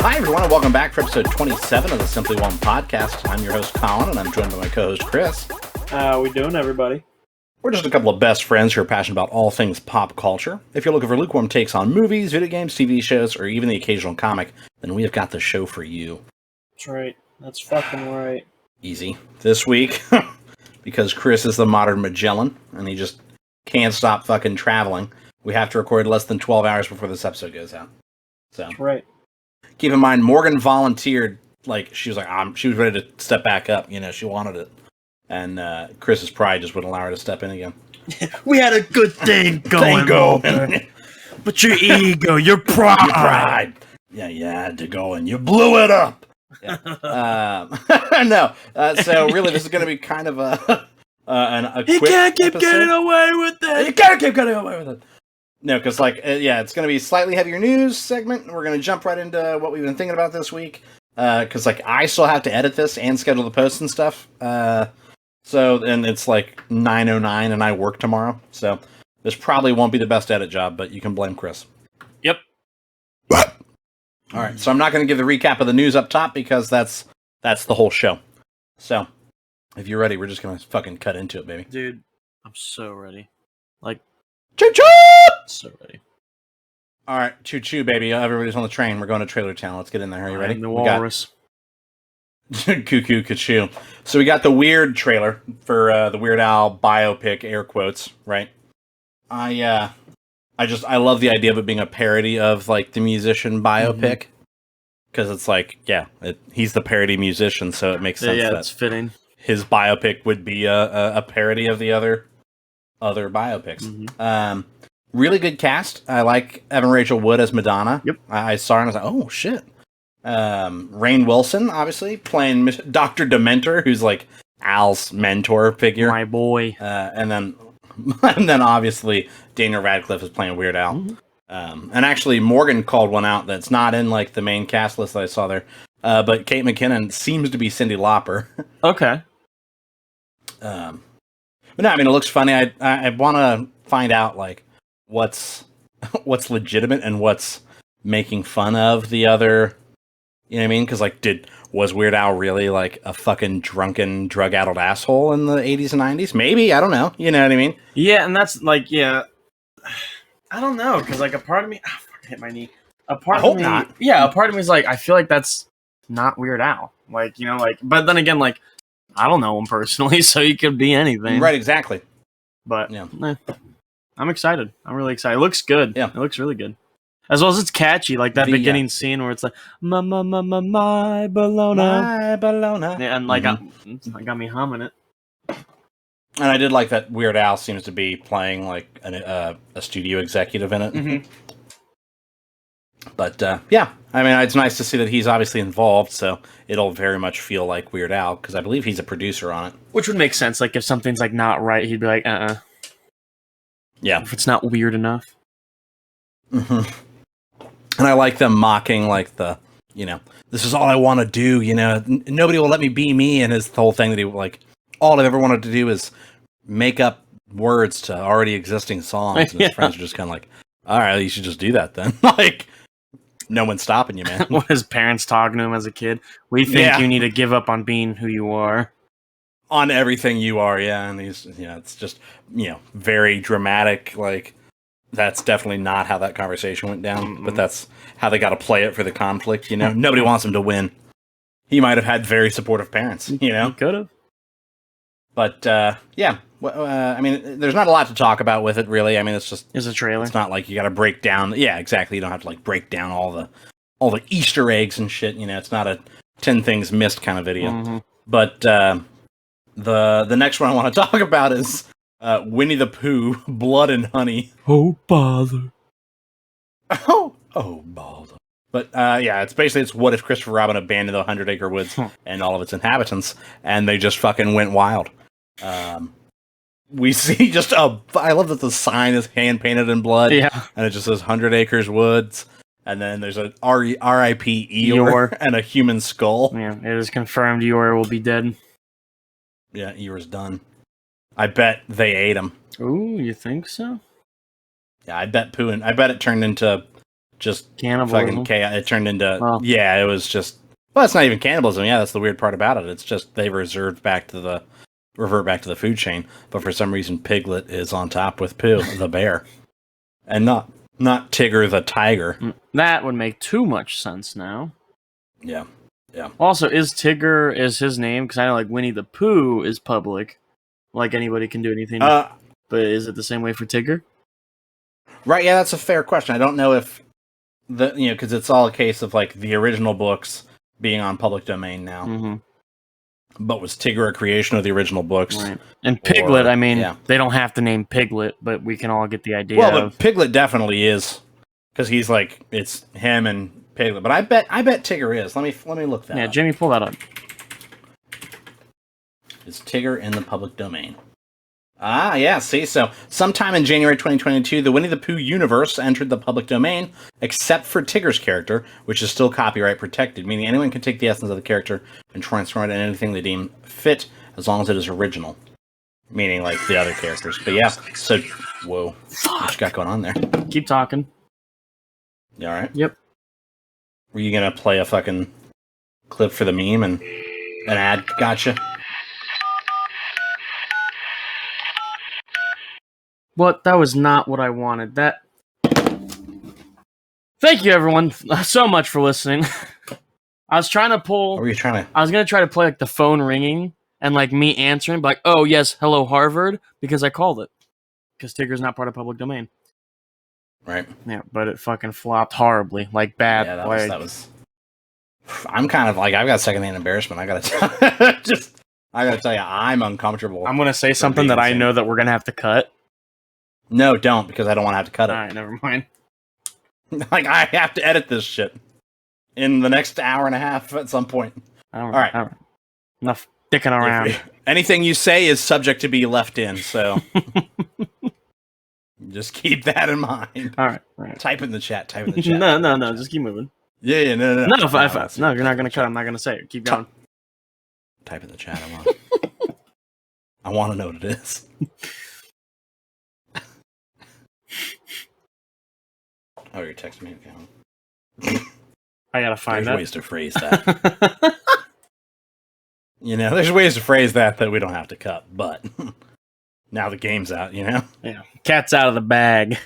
Hi, everyone, and welcome back for episode 27 of the Simply Whelmed podcast. I'm your host, Colin, and I'm joined by my co-host, Chris. How we doing, everybody? We're just a couple of best friends who are passionate about all things pop culture. If you're looking for lukewarm takes on movies, video games, TV shows, or even the occasional comic, then we have got the show for you. That's right. That's fucking right. Easy. This week, because Chris is the modern Magellan, and he just can't stop fucking traveling, we have to record less than 12 hours before this episode goes out. So, That's right. Keep in mind, Morgan volunteered, she was ready to step back up, she wanted it. And Chris's pride just wouldn't allow her to step in again. We had a good thing going. But your ego, your pride. Your pride. Yeah, you had to go and you blew it up. Yeah. So really, this is going to be kind of a quick You can't keep episode. getting away with it. You can't keep getting away with it. No, because it's going to be a slightly heavier news segment. We're going to jump right into what we've been thinking about this week. Because I still have to edit this and schedule the posts and stuff. And it's 9:09 and I work tomorrow. So this probably won't be the best edit job, but you can blame Chris. Yep. All right, so I'm not going to give the recap of the news up top because that's the whole show. So if you're ready, we're just going to fucking cut into it, baby. Dude, I'm so ready. Choo-choo! So ready. All right, choo-choo, baby. Everybody's on the train. We're going to Trailer Town. Let's get in there. Are you ready? The walrus. Cuckoo, ka-choo. So we got the Weird trailer for the Weird Al biopic, air quotes, right? I love the idea of it being a parody of the musician biopic, because it's he's the parody musician, so it makes sense that it's fitting. his biopic would be a parody of the other biopics. Mm-hmm. Really good cast. I like Evan Rachel Wood as Madonna. Yep. I saw her and I was like, oh shit. Rainn Wilson, obviously, playing Dr. Dementor, who's Al's mentor figure. My boy. And then obviously Daniel Radcliffe is playing Weird Al. Mm-hmm. And actually Morgan called one out that's not in the main cast list that I saw there. But Kate McKinnon seems to be Cyndi Lauper. Okay. But no, I mean, it looks funny. I want to find out what's legitimate and what's making fun of the other. You know what I mean? Because was Weird Al really a fucking drunken, drug-addled asshole in the 80s and 90s? Maybe, I don't know. You know what I mean? Yeah, and that's I don't know, because a part of me, I hit my knee. A part I of hope me, not. Yeah, a part of me is I feel like that's not Weird Al. But then again, I don't know him personally, so he could be anything. Right, exactly. But Yeah. I'm excited. I'm really excited. It looks good. Yeah. It looks really good. As well as it's catchy, that The, beginning scene where it's my bologna. My bologna. Yeah, and it got me humming it. And I did like that Weird Al seems to be playing a studio executive in it. Mm-hmm. But yeah, I mean, it's nice to see that he's obviously involved, so it'll very much feel like Weird Al, because I believe he's a producer on it. Which would make sense. If something's not right, he'd be Yeah. If it's not weird enough. Mm-hmm. And I like them mocking this is all I want to do, nobody will let me be me, and his whole thing that he all I've ever wanted to do is make up words to already existing songs. And his friends are just kind of all right, you should just do that then. No one's stopping you, man. What his parents talking to him as a kid. We think you need to give up on being who you are. On everything you are, yeah. And he's, it's just, very dramatic. That's definitely not how that conversation went down, but that's how they got to play it for the conflict, Nobody wants him to win. He might have had very supportive parents, He could have. But, yeah. I mean, there's not a lot to talk about with it, really. I mean, it's just... It's a trailer. It's not you got to break down... Yeah, exactly. You don't have to, break down all the Easter eggs and shit, It's not a 10 Things Missed kind of video. Mm-hmm. But, the next one I want to talk about is... Winnie the Pooh, Blood and Honey. Oh, bother. Oh, bother. But, it's what if Christopher Robin abandoned the 100-acre woods and all of its inhabitants, and they just fucking went wild. We see I love that the sign is hand-painted in blood, and it just says 100 Acres Woods, and then there's a R.I.P. Eeyore and a human skull. Yeah, it is confirmed Eeyore will be dead. Yeah, Eeyore's done. I bet they ate him. Ooh, you think so? Yeah, I bet it turned into just Cannibalism. fucking chaos. It turned into Oh. yeah, it was just well, it's not even cannibalism. Yeah, that's the weird part about it. It's just they revert back to the food chain, but for some reason Piglet is on top with Pooh, the bear, and not Tigger the tiger. That would make too much sense now. Yeah. Also, is Tigger is his name? Because I know like Winnie the Pooh is public, like anybody can do anything. But is it the same way for Tigger? Right. Yeah, that's a fair question. I don't know if because it's all a case of like the original books being on public domain now. Mm-hmm. But was Tigger a creation of the original books? Right. And Piglet, they don't have to name Piglet, but we can all get the idea. Well, but Piglet definitely is, because he's like it's him and Piglet. But I bet Tigger is. Let me look that. Yeah, up. Jimmy, pull that up. Is Tigger in the public domain? Ah, yeah. See, so sometime in January 2022, the Winnie the Pooh universe entered the public domain, except for Tigger's character, which is still copyright protected, meaning anyone can take the essence of the character and transform it into anything they deem fit, as long as it is original. Meaning, like, the other characters. But yeah, so... Whoa. What you got going on there? Keep talking. You alright? Yep. Were you gonna play a fucking clip for the meme and an ad? Gotcha. But that was not what I wanted. That. Thank you, everyone, so much for listening. I was trying to pull. What were you trying to? I was gonna try to play like the phone ringing and like me answering, but like, oh yes, hello Harvard, because I called it. Because Tigger's not part of public domain. Right. Yeah, but it fucking flopped horribly, like bad. Yeah, that was. I'm kind of like I've got secondhand embarrassment. I gotta tell you, I'm uncomfortable. I'm gonna say something that I know that we're gonna have to cut. No, don't, because I don't want to have to cut it. All right, never mind. Like, I have to edit this shit in the next hour and a half at some point. All right. Enough dicking around. Anything you say is subject to be left in, so just keep that in mind. All right. Type in the chat. No. Just keep moving. Yeah. No. No, you're not gonna cut. I'm not gonna say it. Keep going. Type in the chat. I want to know what it is. Oh, you're texting me. Okay. I gotta find There's ways to phrase that. There's ways to phrase that we don't have to cut, but now the game's out, Yeah. Cat's out of the bag.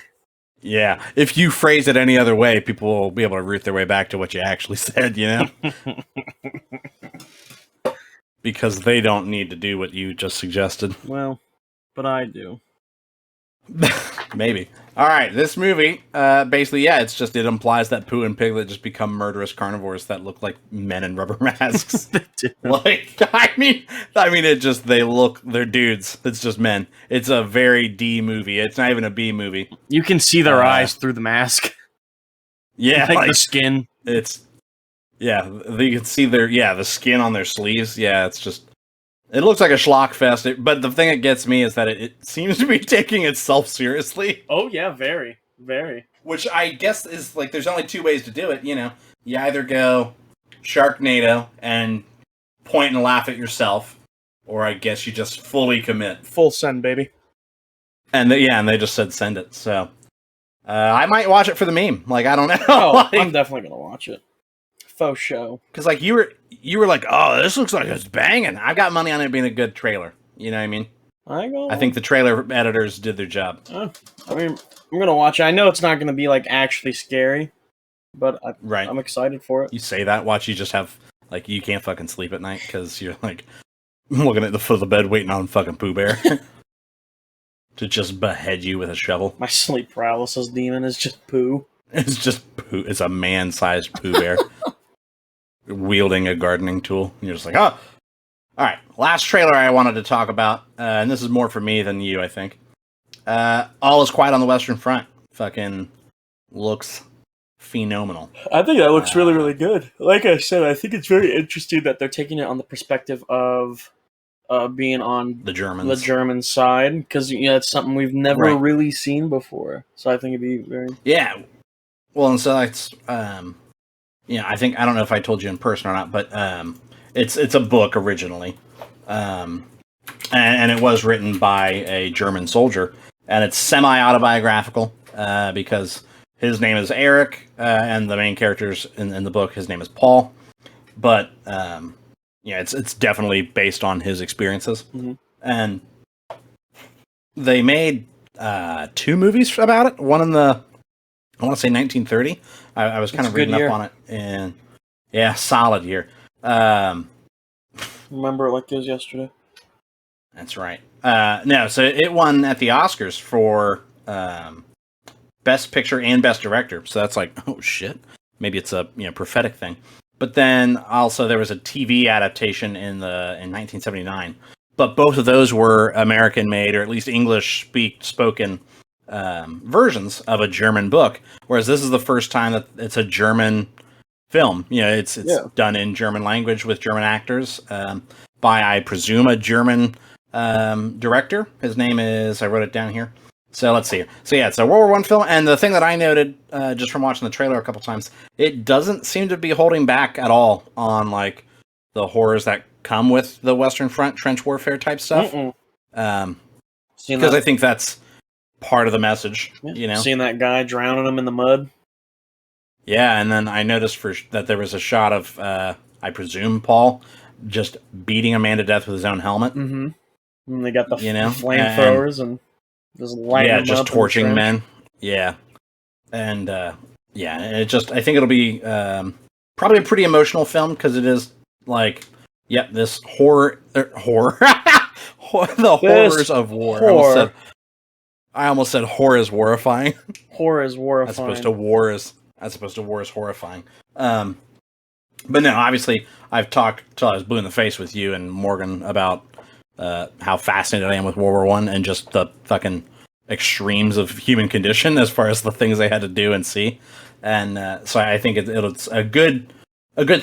Yeah. If you phrase it any other way, people will be able to root their way back to what you actually said, Because they don't need to do what you just suggested. Well, but I do. Maybe. All right, this movie, basically, it implies that Pooh and Piglet just become murderous carnivores that look like men in rubber masks. They're dudes. It's just men. It's a very D movie. It's not even a B movie. You can see their eyes through the mask. Yeah, like the skin. You can see the skin on their sleeves. Yeah, it's just. It looks like a schlock fest, but the thing that gets me is that it seems to be taking itself seriously. Oh, yeah, very, very. Which I guess is, like, there's only two ways to do it, You either go Sharknado and point and laugh at yourself, or I guess you just fully commit. Full send, baby. And they just said send it, so... I might watch it for the meme. Like, I don't know. I'm definitely gonna watch it. Faux show. Because, like, you were like, oh, this looks like it's banging. I've got money on it being a good trailer. You know what I mean? I think the trailer editors did their job. I'm gonna watch it. I know it's not gonna be, like, actually scary, but I'm excited for it. You say that, watch you just have, like, you can't fucking sleep at night because you're, like, looking at the foot of the bed waiting on fucking Pooh Bear to just behead you with a shovel. My sleep paralysis demon is just Pooh. It's just Pooh. It's a man-sized Pooh Bear. Wielding a gardening tool. And you're just like, oh! Alright, last trailer I wanted to talk about, and this is more for me than you, I think. All Is Quiet on the Western Front. Fucking looks phenomenal. I think that looks really, really good. Like I said, I think it's very interesting that they're taking it on the perspective of being on the German side, because it's something we've never really seen before. So I think it'd be very... Yeah. Well, and so it's... I don't know if I told you in person or not, but it's a book originally, and it was written by a German soldier, and it's semi-autobiographical because his name is Eric, and the main characters in the book, his name is Paul. But yeah, it's definitely based on his experiences, and they made 2 movies about it. One in the, I want to say 1930. I was kind of reading up on it, and yeah, solid year. Remember it like it was yesterday. That's right. No, so it won at the Oscars for Best Picture and Best Director. So that's like, oh shit, maybe it's a prophetic thing. But then also there was a TV adaptation in 1979. But both of those were American made, or at least English spoken versions of a German book. Whereas this is the first time that it's a German film. It's done in German language with German actors by, I presume, a German director. His name is, I wrote it down here. So let's see. So yeah, it's a World War I film, and the thing that I noted just from watching the trailer a couple times, it doesn't seem to be holding back at all on like the horrors that come with the Western Front trench warfare type stuff. Because I think that's part of the message. Seeing that guy drowning him in the mud. Yeah, and then I noticed that there was a shot of, I presume, Paul just beating a man to death with his own helmet. Mm-hmm. And they got the flamethrowers and just lighting them just up torching men. Yeah, and I think it'll be probably a pretty emotional film because it is like, this horror, the horrors of war. I almost said horror is horrifying. Horror is horrifying. As opposed to war is horrifying. But no, obviously, I've talked till I was blue in the face with you and Morgan about how fascinated I am with World War I and just the fucking extremes of human condition as far as the things they had to do and see. And so I think it's a good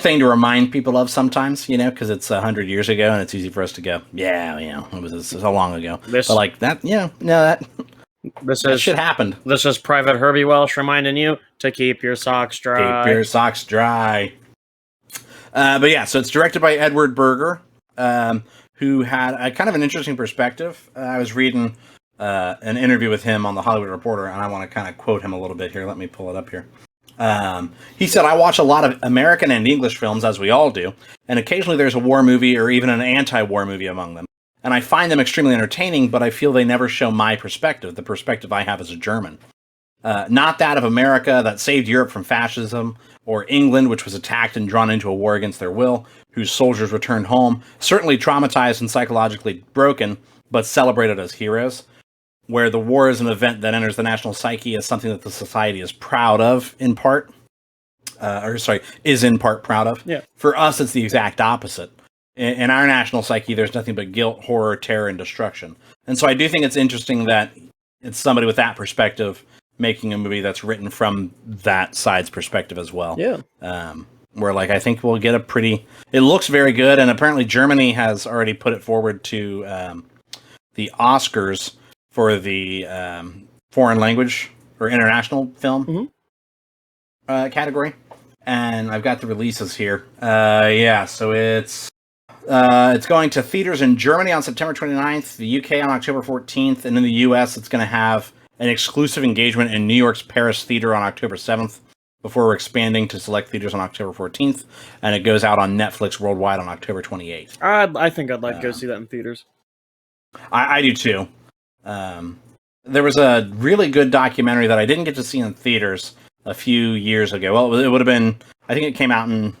thing to remind people of sometimes, because it's 100 years ago and it's easy for us to go, it was so long ago. But like that, that shit happened. This is Private Herbie Welsh reminding you to keep your socks dry. Keep your socks dry. But yeah, so it's directed by Edward Berger, who had a kind of an interesting perspective. I was reading an interview with him on The Hollywood Reporter, and I want to kind of quote him a little bit here. Let me pull it up here. He said, "I watch a lot of American and English films, as we all do, and occasionally there's a war movie or even an anti-war movie among them. And I find them extremely entertaining, but I feel they never show my perspective, the perspective I have as a German. Not that of America that saved Europe from fascism, or England, which was attacked and drawn into a war against their will, whose soldiers returned home, certainly traumatized and psychologically broken, but celebrated as heroes, where the war is an event that enters the national psyche as something that the society is proud of, in part, is in part proud of. Yeah. For us, it's the exact opposite. In our national psyche, there's nothing but guilt, horror, terror, and destruction. And so I do think it's interesting that it's somebody with that perspective making a movie that's written from that side's perspective as well. Yeah. Where, like, I think we'll get it looks very good, and apparently Germany has already put it forward to the Oscars for the foreign language or international film category. And I've got the releases here. So it's going to theaters in Germany on September 29th, the UK on October 14th, and in the US it's going to have an exclusive engagement in New York's Paris Theater on October 7th, before we're expanding to select theaters on October 14th, and it goes out on Netflix worldwide on October 28th. I think I'd like to go see that in theaters. I do too. There was a really good documentary that I didn't get to see in theaters a few years ago. Well, it would have been, I think it came out in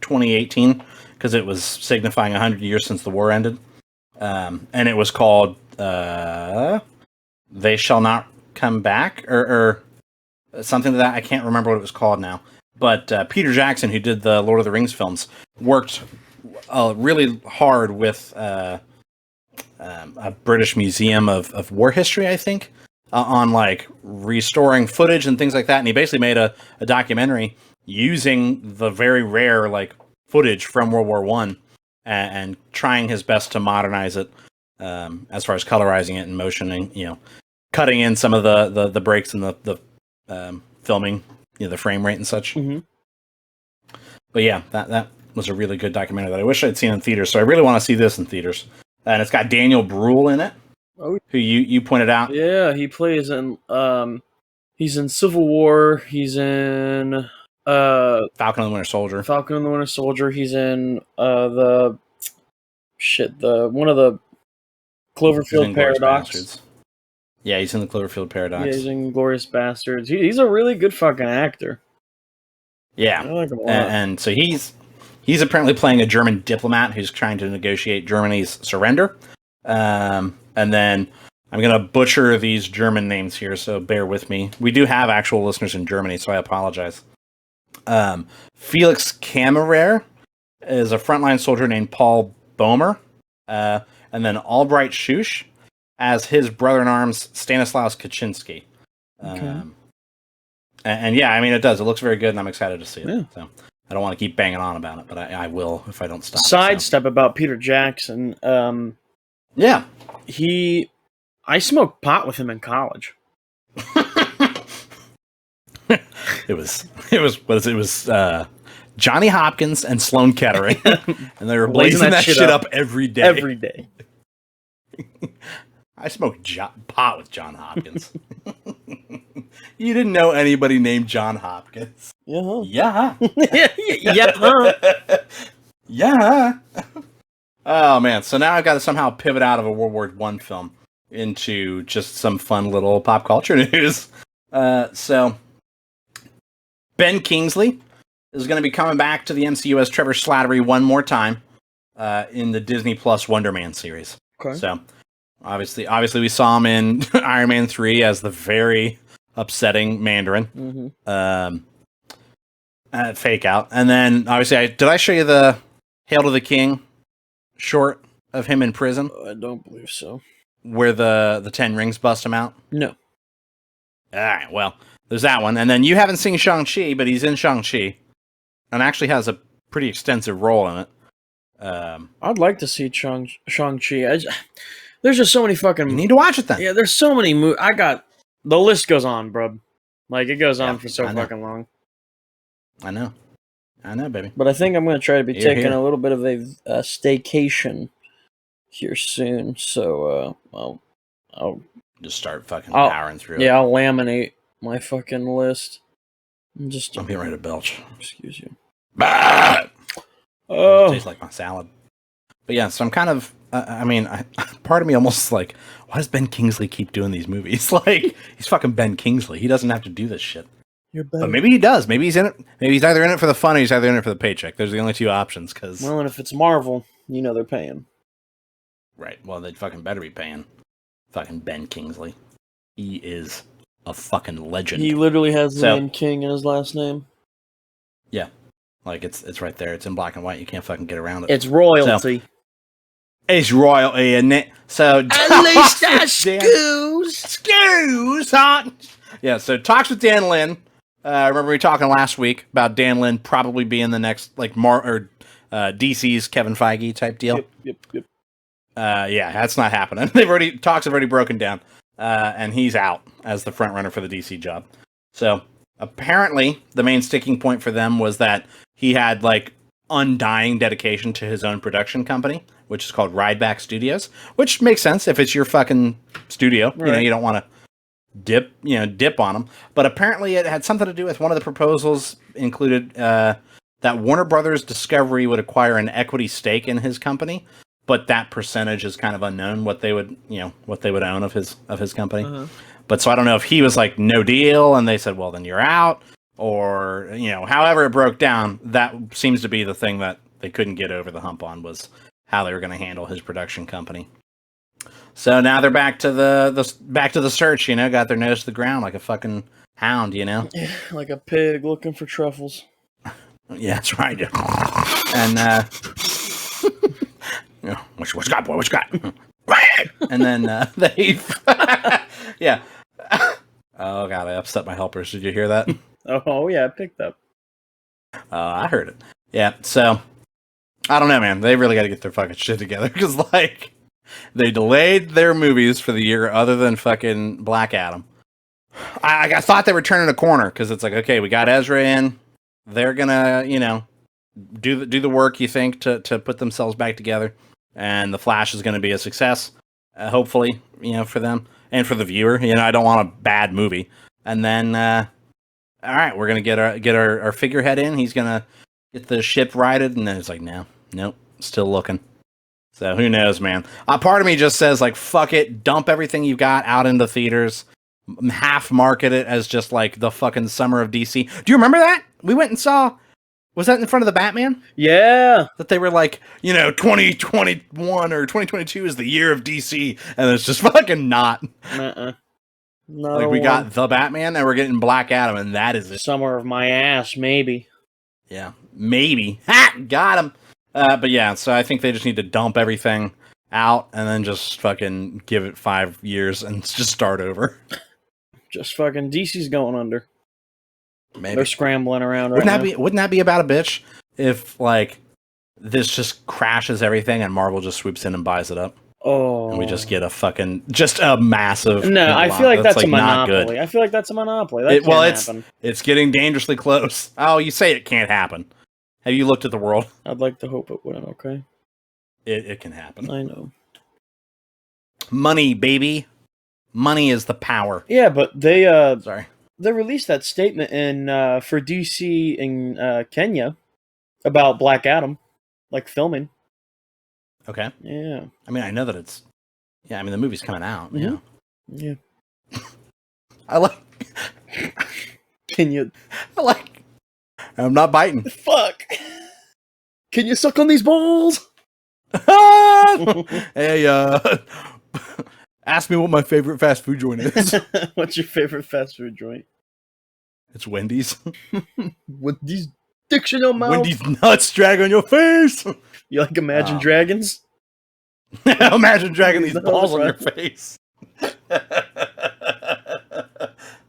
2018, because it was signifying 100 years since the war ended. And it was called They Shall Not Come Back, or something to that. I can't remember what it was called now. But Peter Jackson, who did the Lord of the Rings films, worked really hard with a British Museum of War History, I think, on like restoring footage and things like that. And he basically made a documentary using the very rare like footage from World War I and trying his best to modernize it as far as colorizing it and motioning, cutting in some of the breaks in the filming, the frame rate and such. Mm-hmm. But yeah, that was a really good documentary that I wish I'd seen in theaters. So I really want to see this in theaters. And it's got Daniel Bruhl in it, who you pointed out. Yeah, he plays in He's in Civil War. He's in Falcon and the Winter Soldier. Falcon and the Winter Soldier. He's in the one of the Cloverfield Paradox. Yeah, he's in the Cloverfield Paradox. Yeah, he's in Glorious Bastards. He's a really good fucking actor. Yeah, I like him a lot. And so he's apparently playing a German diplomat who's trying to negotiate Germany's surrender. And then I'm going to butcher these German names here, so bear with me. We do have actual listeners in Germany, so I apologize. Felix Kammerer is a frontline soldier named Paul Boehmer. And then Albright Schusch as his brother-in-arms, Stanislaus Kaczynski. Okay. And yeah, I mean, it does. It looks very good, and I'm excited to see it. Yeah. So I don't want to keep banging on about it, but I will if I don't stop. Sidestep about Peter Jackson. Yeah. I smoked pot with him in college. It was Johnny Hopkins and Sloan Kettering, and they were blazing that shit up every day. Every day. I smoked pot with John Hopkins. You didn't know anybody named John Hopkins? Yeah. Yeah. Yeah. Yeah. Oh man! So now I've got to somehow pivot out of a World War I film into just some fun little pop culture news. So Ben Kingsley is going to be coming back to the MCU as Trevor Slattery one more time in the Disney Plus Wonder Man series. Okay. So obviously we saw him in Iron Man 3 as the very upsetting Mandarin. Fake out. And then obviously did I show you the Hail to the King short of him in prison? I don't believe so. Where the 10 rings bust him out? No. Alright, well, there's that one. And then you haven't seen Shang-Chi, but he's in Shang-Chi. And actually has a pretty extensive role in it. I'd like to see Shang-Chi. There's just so many fucking... You need to watch it then. Yeah, there's so many movies. The list goes on, bro. Like, it goes on for so fucking long. I know, baby. But I think I'm going to try to be taking a little bit of a staycation here soon. So, I'll just start fucking powering through it. Yeah, I'll laminate my fucking list. I'm being ready to belch. Excuse you. Bah! Oh. It tastes like my salad. But yeah, so I'm kind of... part of me almost like, why does Ben Kingsley keep doing these movies? Like, he's fucking Ben Kingsley. He doesn't have to do this shit. But maybe he does. Maybe he's in it. Maybe he's either in it for the fun or he's either in it for the paycheck. There's the only two options. Well, and if it's Marvel, they're paying. Right. Well, they fucking better be paying. Fucking Ben Kingsley. He is a fucking legend. He literally has the name King in his last name. Yeah. Like, it's right there. It's in black and white. You can't fucking get around it. It's royalty. It's royalty, isn't it? So at least that's Excuse! Yeah, so talks with Dan Lin. Remember we were talking last week about Dan Lin probably being the next, like, DC's Kevin Feige type deal. Yep. Yeah, that's not happening. Talks have already broken down. And he's out as the front runner for the DC job. So apparently the main sticking point for them was that he had, like, undying dedication to his own production company, which is called Rideback Studios, which makes sense if it's your fucking studio. Right. You don't want to dip on them. But apparently it had something to do with one of the proposals included that Warner Brothers Discovery would acquire an equity stake in his company, but that percentage is kind of unknown what they would own of his company. Uh-huh. But so I don't know if he was like no deal and they said, well, then you're out, or however it broke down. That seems to be the thing that they couldn't get over the hump on, was how they were going to handle his production company. So now they're back to the search, got their nose to the ground like a fucking hound, Yeah, like a pig looking for truffles. Yeah, that's right. And what you got, boy? What you got? And then they, yeah. Oh god, I upset my helpers. Did you hear that? Oh yeah, I picked up. I heard it. Yeah. So I don't know, man. They really got to get their fucking shit together because, like, they delayed their movies for the year, other than fucking Black Adam. I thought they were turning a corner because it's like, okay, we got Ezra in. They're gonna, do the work, you think, to put themselves back together, and the Flash is going to be a success, hopefully, for them and for the viewer. I don't want a bad movie. and then all right, we're gonna get our figurehead in. He's gonna get the ship righted, and then it's like, nope, still looking. So who knows, man? Part of me just says like, fuck it, dump everything you've got out into theaters, half market it as just like the fucking summer of DC. Do you remember that? We went and saw. Was that in front of the Batman? Yeah. That they were like, 2021 or 2022 is the year of DC, and it's just fucking not. Not like we got the Batman, and we're getting Black Adam, and that is it. Summer of my ass, maybe. Yeah, maybe. Ha! Got him. But yeah, so I think they just need to dump everything out and then just fucking give it 5 years and just start over. Just fucking DC's going under. Maybe they're scrambling around. Wouldn't that be about a bitch if like this just crashes everything and Marvel just swoops in and buys it up? Oh, and we just get a massive. No, I feel like that's a monopoly. I feel like that's a monopoly. That can't happen. It's getting dangerously close. Oh, you say it can't happen. Have you looked at the world? I'd like to hope it wouldn't. Okay, it can happen. I know. Money, baby. Money is the power. Yeah, but they sorry. They released that statement for DC in Kenya about Black Adam, like filming. Okay. Yeah. I mean, I know that it's. Yeah, I mean the movie's coming out. Mm-hmm. Yeah. I like. Kenya. I like. I'm not biting. Fuck. Can you suck on these balls? Hey, ask me what my favorite fast food joint is. What's your favorite fast food joint? It's Wendy's. Wendy's dicks in your mouth. Wendy's nuts drag on your face. You like Imagine Dragons? Imagine dragging these balls on your face.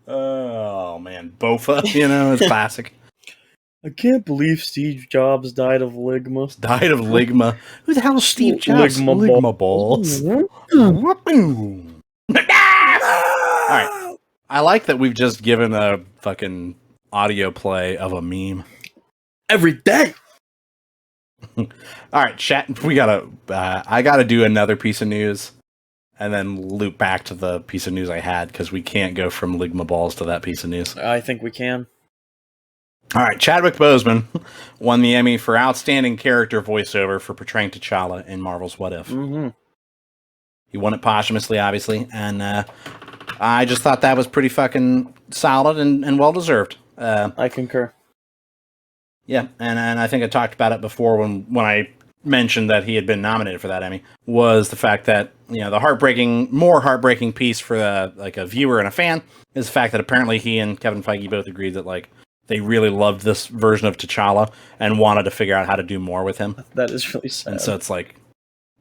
Oh man, Bofa, it's classic. I can't believe Steve Jobs died of ligma. Died of ligma. Who the hell is Steve Jobs? Ligma balls. All right. I like that we've just given a fucking audio play of a meme. Every day. All right, chat. We gotta. I gotta do another piece of news, and then loop back to the piece of news I had because we can't go from Ligma balls to that piece of news. I think we can. All right, Chadwick Boseman won the Emmy for Outstanding Character Voiceover for portraying T'Challa in Marvel's What If. Mm-hmm. He won it posthumously, obviously, and I just thought that was pretty fucking solid and well deserved. I concur. Yeah, and I think I talked about it before when I mentioned that he had been nominated for that Emmy, was the fact that, the more heartbreaking piece for a viewer and a fan is the fact that apparently he and Kevin Feige both agreed that they really loved this version of T'Challa and wanted to figure out how to do more with him. That is really sad. And so it's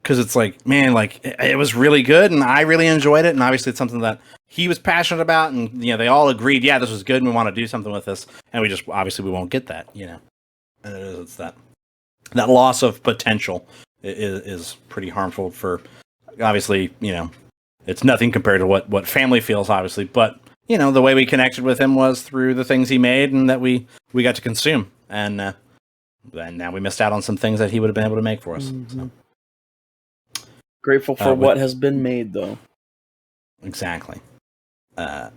because it's man, it was really good and I really enjoyed it, and obviously it's something that he was passionate about, and they all agreed, yeah, this was good and we want to do something with this, and we just obviously we won't get that, and it's that loss of potential is pretty harmful for, obviously, it's nothing compared to what family feels, obviously, but the way we connected with him was through the things he made and that we got to consume, and now we missed out on some things that he would have been able to make for us. Mm-hmm. So. Grateful for what has been made, though. Exactly. The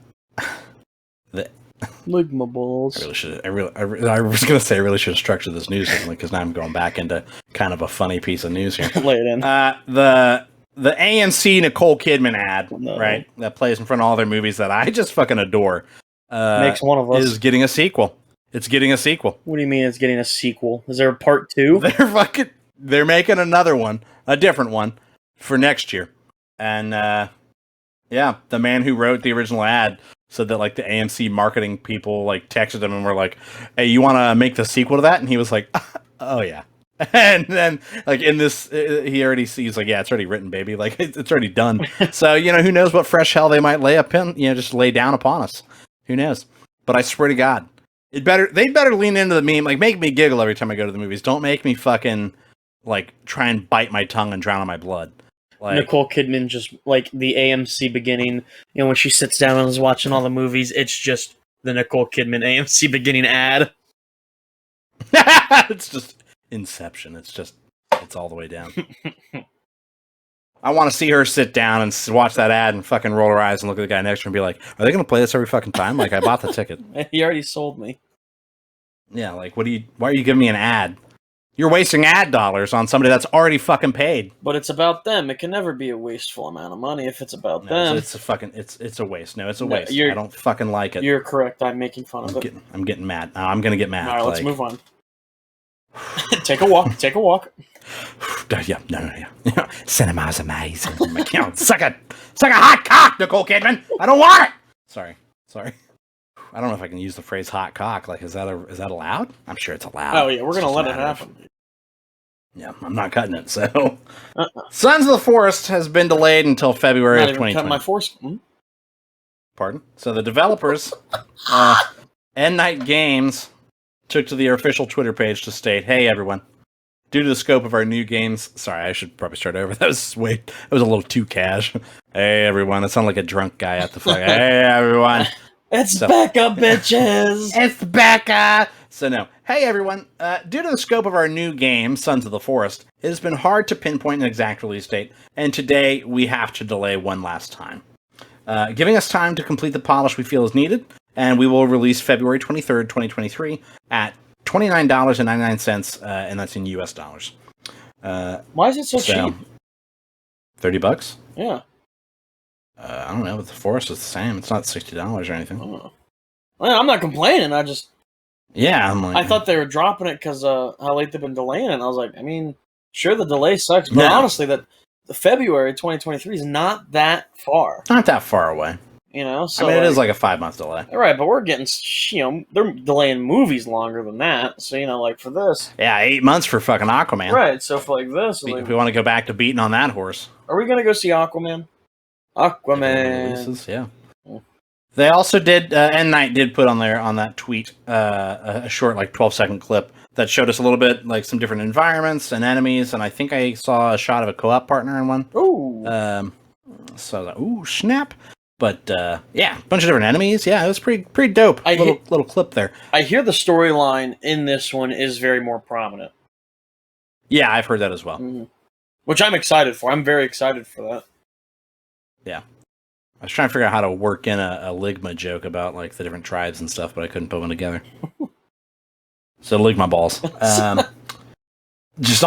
Ligma balls. I was gonna say I really should have structured this news differently because now I'm going back into kind of a funny piece of news here. Lay it in. The AMC Nicole Kidman ad, right, that plays in front of all their movies that I just fucking adore, makes one of us, is getting a sequel. It's getting a sequel. What do you mean it's getting a sequel? Is there a part 2? They're making another one, a different one, for next year. And yeah, the man who wrote the original ad said that the AMC marketing people texted him and were like, "Hey, you want to make the sequel to that?" And he was like, "Oh yeah." And then in this, he already sees yeah, it's already written, baby. It's already done. So who knows what fresh hell they might just lay down upon us. Who knows? But I swear to God, they'd better lean into the meme. Make me giggle every time I go to the movies. Don't make me fucking try and bite my tongue and drown in my blood. Nicole Kidman just the AMC beginning, when she sits down and is watching all the movies, it's just the Nicole Kidman AMC beginning ad. It's just Inception. It's all the way down. I want to see her sit down and watch that ad and fucking roll her eyes and look at the guy next to her and be like, "Are they going to play this every fucking time? Like, I bought the ticket." He already sold me. Yeah, like, why are you giving me an ad? You're wasting ad dollars on somebody that's already fucking paid. But it's about them. It can never be a wasteful amount of money if it's about them. It's a waste. No, it's a waste. I don't fucking like it. You're correct. I'm making fun of it. I'm getting mad. I'm gonna get mad. All right, let's move on. Take a walk. Take a walk. Yeah, no. Cinema's amazing. Suck a hot cock, Nicole Kidman. I don't want it. Sorry. I don't know if I can use the phrase "hot cock." Like, is that allowed? I'm sure it's allowed. Oh yeah, we're gonna let it happen. Yeah, I'm not cutting it. So, Sons of the Forest has been delayed until February of 2020. Cut my force. Pardon? So the developers, End Night Games, took to their official Twitter page to state, "Hey everyone, due to the scope of our new games," sorry, I should probably start over. That was a little too cash. Hey everyone, that sounded like a drunk guy at the fuck. Hey everyone. It's Becca, bitches! It's Becca! So no. Hey everyone, due to the scope of our new game, Sons of the Forest, it has been hard to pinpoint an exact release date, and today we have to delay one last time. Giving us time to complete the polish we feel is needed, and we will release February 23rd, 2023 at $29.99, and that's in US dollars. Why is it so cheap? $30? Yeah. I don't know, but the Forest is the same. It's not $60 or anything. Oh. Well, I'm not complaining. I thought they were dropping it because how late they've been delaying it. And I was like, I mean, sure, the delay sucks, but honestly, the February 2023 is not that far. Not that far away. You know, so it is like a 5-month delay. Right, but we're getting, they're delaying movies longer than that. So, like for this. Yeah, 8 months for fucking Aquaman. Right, so for like this. If we want to go back to beating on that horse. Are we going to go see Aquaman? Releases, yeah. They also did, End Night did put on that tweet, a short, 12-second clip that showed us a little bit, some different environments and enemies, and I think I saw a shot of a co-op partner in one. Ooh. So I was like, ooh, snap. But, yeah, a bunch of different enemies. Yeah, it was pretty dope. Little clip there. I hear the storyline in this one is very more prominent. Yeah, I've heard that as well. Mm-hmm. Which I'm excited for. I'm very excited for that. Yeah. I was trying to figure out how to work in a Ligma joke about, the different tribes and stuff, but I couldn't put one together. So, Ligma balls. I'll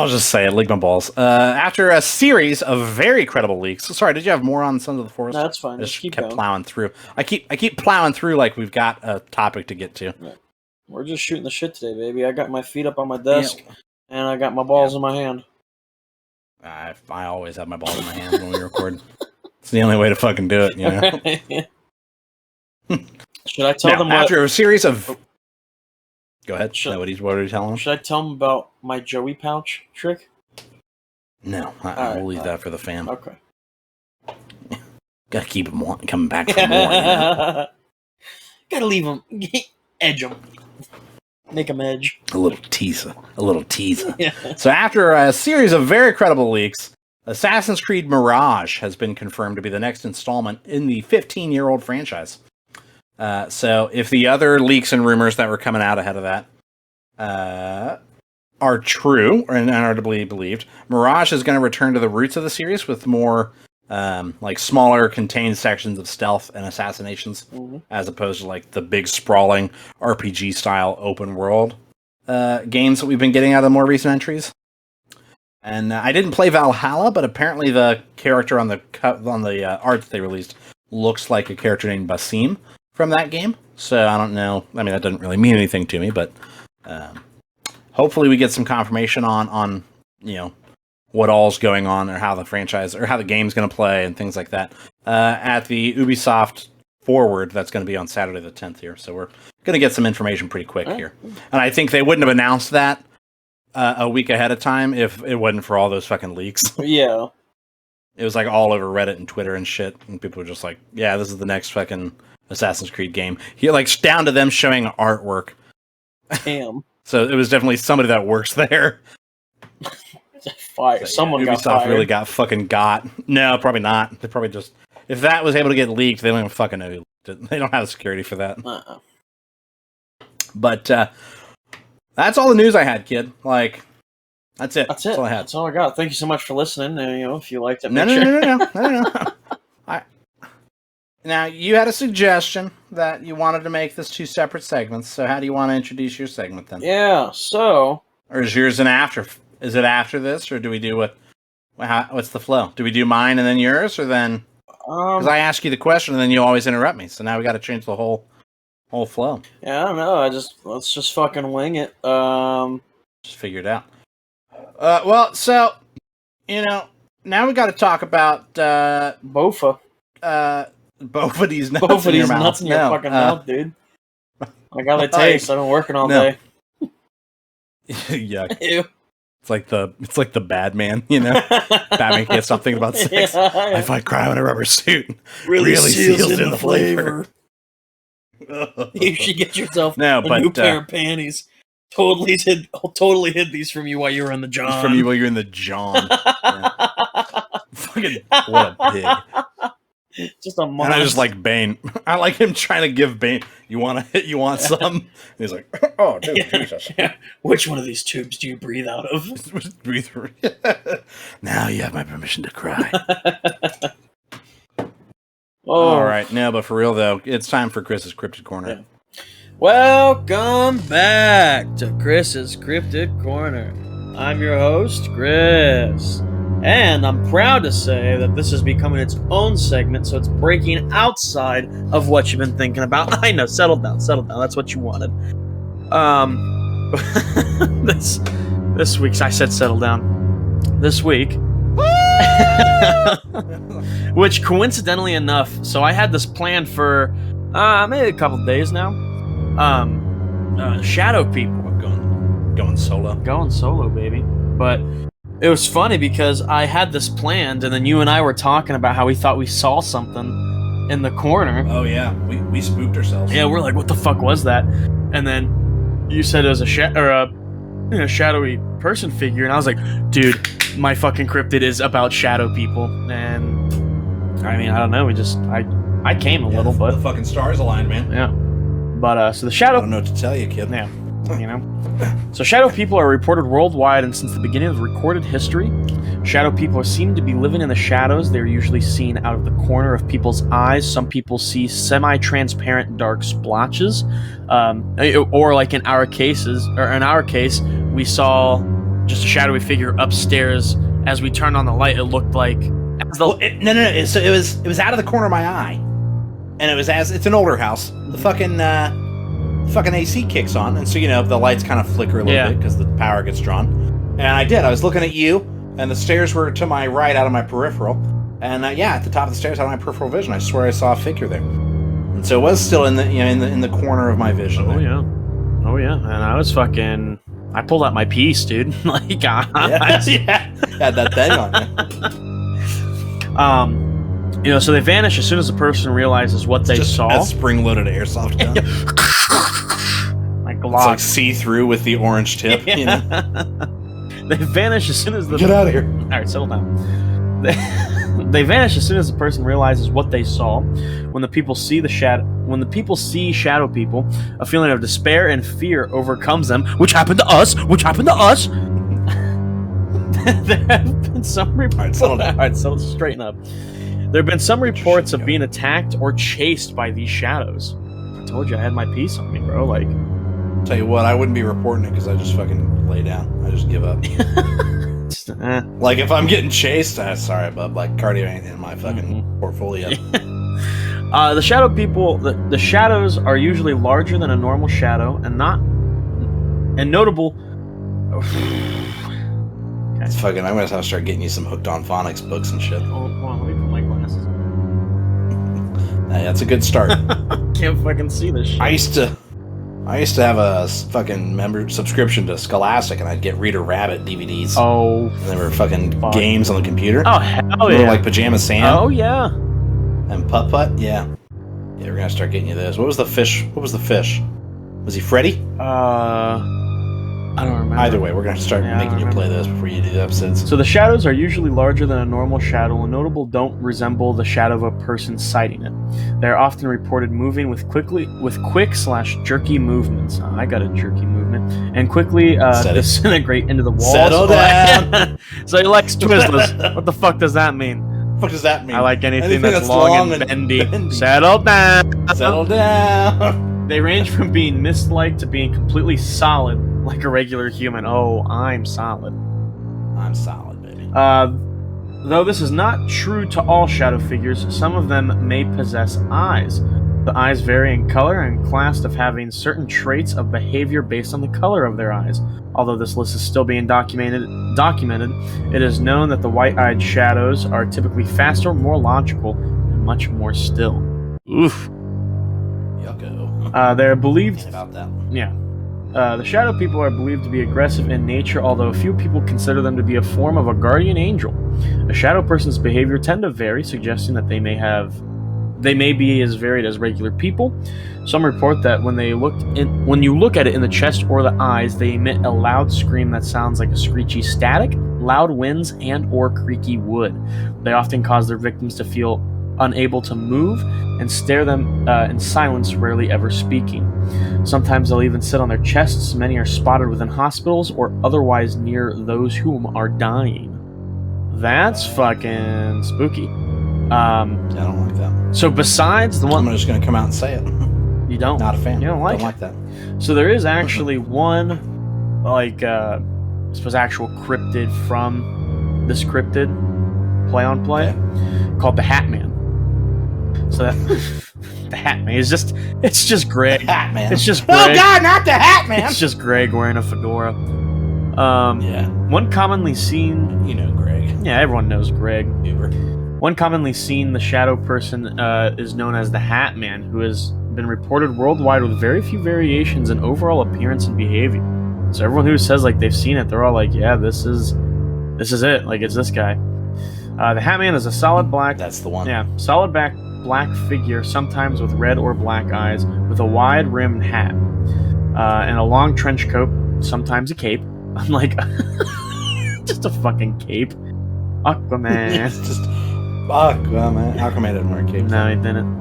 just say it, Ligma balls. After a series of very credible leaks. Sorry, did you have more on Sons of the Forest? No, that's fine. I just kept plowing through. I keep plowing through like we've got a topic to get to. Yeah. We're just shooting the shit today, baby. I got my feet up on my desk, and I got my balls in my hand. I always have my balls in my hand when we record. It's the only way to fucking do it, you know? Should I tell them after a series of... Go ahead. What are you telling them? Should I tell them about my Joey pouch trick? No. We'll leave that for the fam. Okay. Gotta keep them coming back for more, you know? Gotta leave them. Edge them. Make them edge. A little teaser. Yeah. So after a series of very credible leaks, Assassin's Creed Mirage has been confirmed to be the next installment in the 15-year-old franchise. So if the other leaks and rumors that were coming out ahead of that are true and are to be believed, Mirage is going to return to the roots of the series with more smaller contained sections of stealth and assassinations, as opposed to the big sprawling RPG style open world games that we've been getting out of the more recent entries. And I didn't play Valhalla, but apparently the character on the art that they released looks like a character named Basim from that game. So I don't know. I mean, that doesn't really mean anything to me, but hopefully we get some confirmation on what all's going on, or how the franchise or how the game's going to play and things like that at the Ubisoft Forward that's going to be on Saturday the 10th here. So we're going to get some information pretty quick here. And I think they wouldn't have announced that a week ahead of time if it wasn't for all those fucking leaks. Yeah. It was all over Reddit and Twitter and shit, and people were just like, yeah, this is the next fucking Assassin's Creed game. Down to them showing artwork. Damn. So it was definitely somebody that works there. Fire. So, someone got fired. Ubisoft really got fucking got. No, probably not. They probably just... If that was able to get leaked, they don't even fucking know who leaked it. They don't have security for that. But that's all the news I had, kid. That's it. That's it. all I had. That's all I got. Thank you so much for listening. If you liked it, No. Now, you had a suggestion that you wanted to make this 2 separate segments, so how do you want to introduce your segment then? Yeah, so... Or is yours an after? Is it after this, or do we do what's the flow? Do we do mine and then yours, or then... Because I ask you the question and then you always interrupt me, so now we got to change the whole flow. Yeah, I don't know. Let's just fucking wing it. Just figure it out. Well, so, now we got to talk about... Bofa. Both of these nuts in your mouth. Nuts in your fucking mouth, dude. Like how they taste. I've been working all day. Yuck. Ew. It's like the bad man, Batman can't stop thinking about sex. I fight crime in a rubber suit. Really seals in the flavor. You should get yourself a new pair of panties. Totally hid these from you while you were in the John. From you while you're in the John. Fucking what a pig. Just a monster. And I just like Bane. I like him trying to give Bane. You want some? And he's like, oh, dude, Jesus. Which one of these tubes do you breathe out of? Breathe through. Now you have my permission to cry. All right, no, but for real though, it's time for Chris's Cryptid Corner. Yeah. Welcome back to Chris's Cryptid Corner. I'm your host, Chris. And I'm proud to say that this is becoming its own segment, so it's breaking outside of what you've been thinking about. I know, settle down. That's what you wanted. This week's, I said settle down. This week, which coincidentally enough, so I had this planned for maybe a couple days now. Shadow people. Going solo. Going solo, baby. But it was funny because I had this planned, and then you and I were talking about how we thought we saw something in the corner. Oh yeah, we spooked ourselves. Yeah, we're like, what the fuck was that? And then you said it was a shadowy person figure, and I was like, dude, my fucking cryptid is about shadow people. And I mean, I don't know, I came a little, but the fucking stars aligned, man. Yeah. But so the shadow. I don't know what to tell you, kid. Yeah. So shadow people are reported worldwide, and since the beginning of recorded history, shadow people are seen to be living in the shadows. They're usually seen out of the corner of people's eyes. Some people see semi-transparent dark splotches, or like in our case, we saw just a shadowy figure upstairs. As we turned on the light, it looked like no. So it was out of the corner of my eye, and it's an older house. The fucking AC kicks on, and so the lights kind of flicker a little bit because the power gets drawn. And I was looking at you, and the stairs were to my right out of my peripheral, and at the top of the stairs out of my peripheral vision, I swear I saw a figure there. And so it was still in the corner of my vision. Oh yeah, and I was fucking. I pulled out my piece, dude. Like had that thing on. So they vanish as soon as the person realizes what they saw. A spring-loaded airsoft gun. It's like see-through with the orange tip. They vanish as soon as Get out of here. All right, settle down. They vanish as soon as the person realizes what they saw. When the people see shadow people, a feeling of despair and fear overcomes them. Which happened to us. There have been some reports. All right, settle down. Straighten up. There have been some reports of being attacked or chased by these shadows. I told you I had my piece on me, bro. Like, tell you what, I wouldn't be reporting it because I just fucking lay down. I just give up. Like if I'm getting chased, sorry, bub. Like cardio ain't in my fucking portfolio. The shadow people, the shadows are usually larger than a normal shadow, and notable. It's fucking. I'm gonna have to start getting you some Hooked on Phonics books and shit. Hold on, let me put my glasses on. That's a good start. Can't fucking see this shit. I used to have a fucking subscription to Scholastic, and I'd get Reader Rabbit DVDs. Oh, and there were fucking games on the computer. Oh hell yeah! Like Pajama Sam. Oh yeah. And Putt Putt. Yeah. Yeah, we're gonna start getting you those. What was the fish? Was he Freddy? I don't remember. Either way, we're going to start making you play those before you do the episodes. So the shadows are usually larger than a normal shadow, and notable don't resemble the shadow of a person sighting it. They are often reported moving with quick/jerky movements. I got a jerky movement. and quickly disintegrate into the walls. Settle down. So he likes Twizzlers. What the fuck does that mean? What does that mean? I like anything that's long and bendy. Settle down. Settle down. They range from being mist-like to being completely solid, like a regular human. Oh, I'm solid. I'm solid, baby. Though this is not true to all shadow figures, some of them may possess eyes. The eyes vary in color and classed of having certain traits of behavior based on the color of their eyes. Although this list is still being documented, it is known that the white-eyed shadows are typically faster, more logical, and much more still. Oof. Yucko. They're believed... About that. Yeah. The shadow people are believed to be aggressive in nature, although a few people consider them to be a form of a guardian angel. A shadow person's behavior tend to vary, suggesting that they may be as varied as regular people. Some report that when you look at it in the chest or the eyes, they emit a loud scream that sounds like a screechy static, loud winds, and or creaky wood. They often cause their victims to feel unable to move and stare them in silence, rarely ever speaking. Sometimes they'll even sit on their chests. Many are spotted within hospitals or otherwise near those whom are dying. That's fucking spooky. I don't like that. So besides the one... I'm just going to come out and say it. You don't? Not a fan. You don't like that. So there is actually one, like, I suppose actual cryptid from this cryptid, play-on-play, called the Hat Man. So that... the Hat Man. It's just Greg. Hat Man. It's just Greg. Oh God, not the Hat Man! It's just Greg wearing a fedora. Yeah. One commonly seen... You know Greg. Yeah, everyone knows Greg. Uber. One commonly seen the shadow person is known as the Hat Man, who has been reported worldwide with very few variations in overall appearance and behavior. So everyone who says like they've seen it, they're all like, yeah, this is it. Like, it's this guy. The Hat Man is a solid black... That's the one. Yeah, solid black figure, sometimes with red or black eyes, with a wide-rimmed hat, and a long trench coat, sometimes a cape. I'm like, just a fucking cape. Aquaman. It's just Aquaman. Aquaman didn't wear a cape. No, he didn't.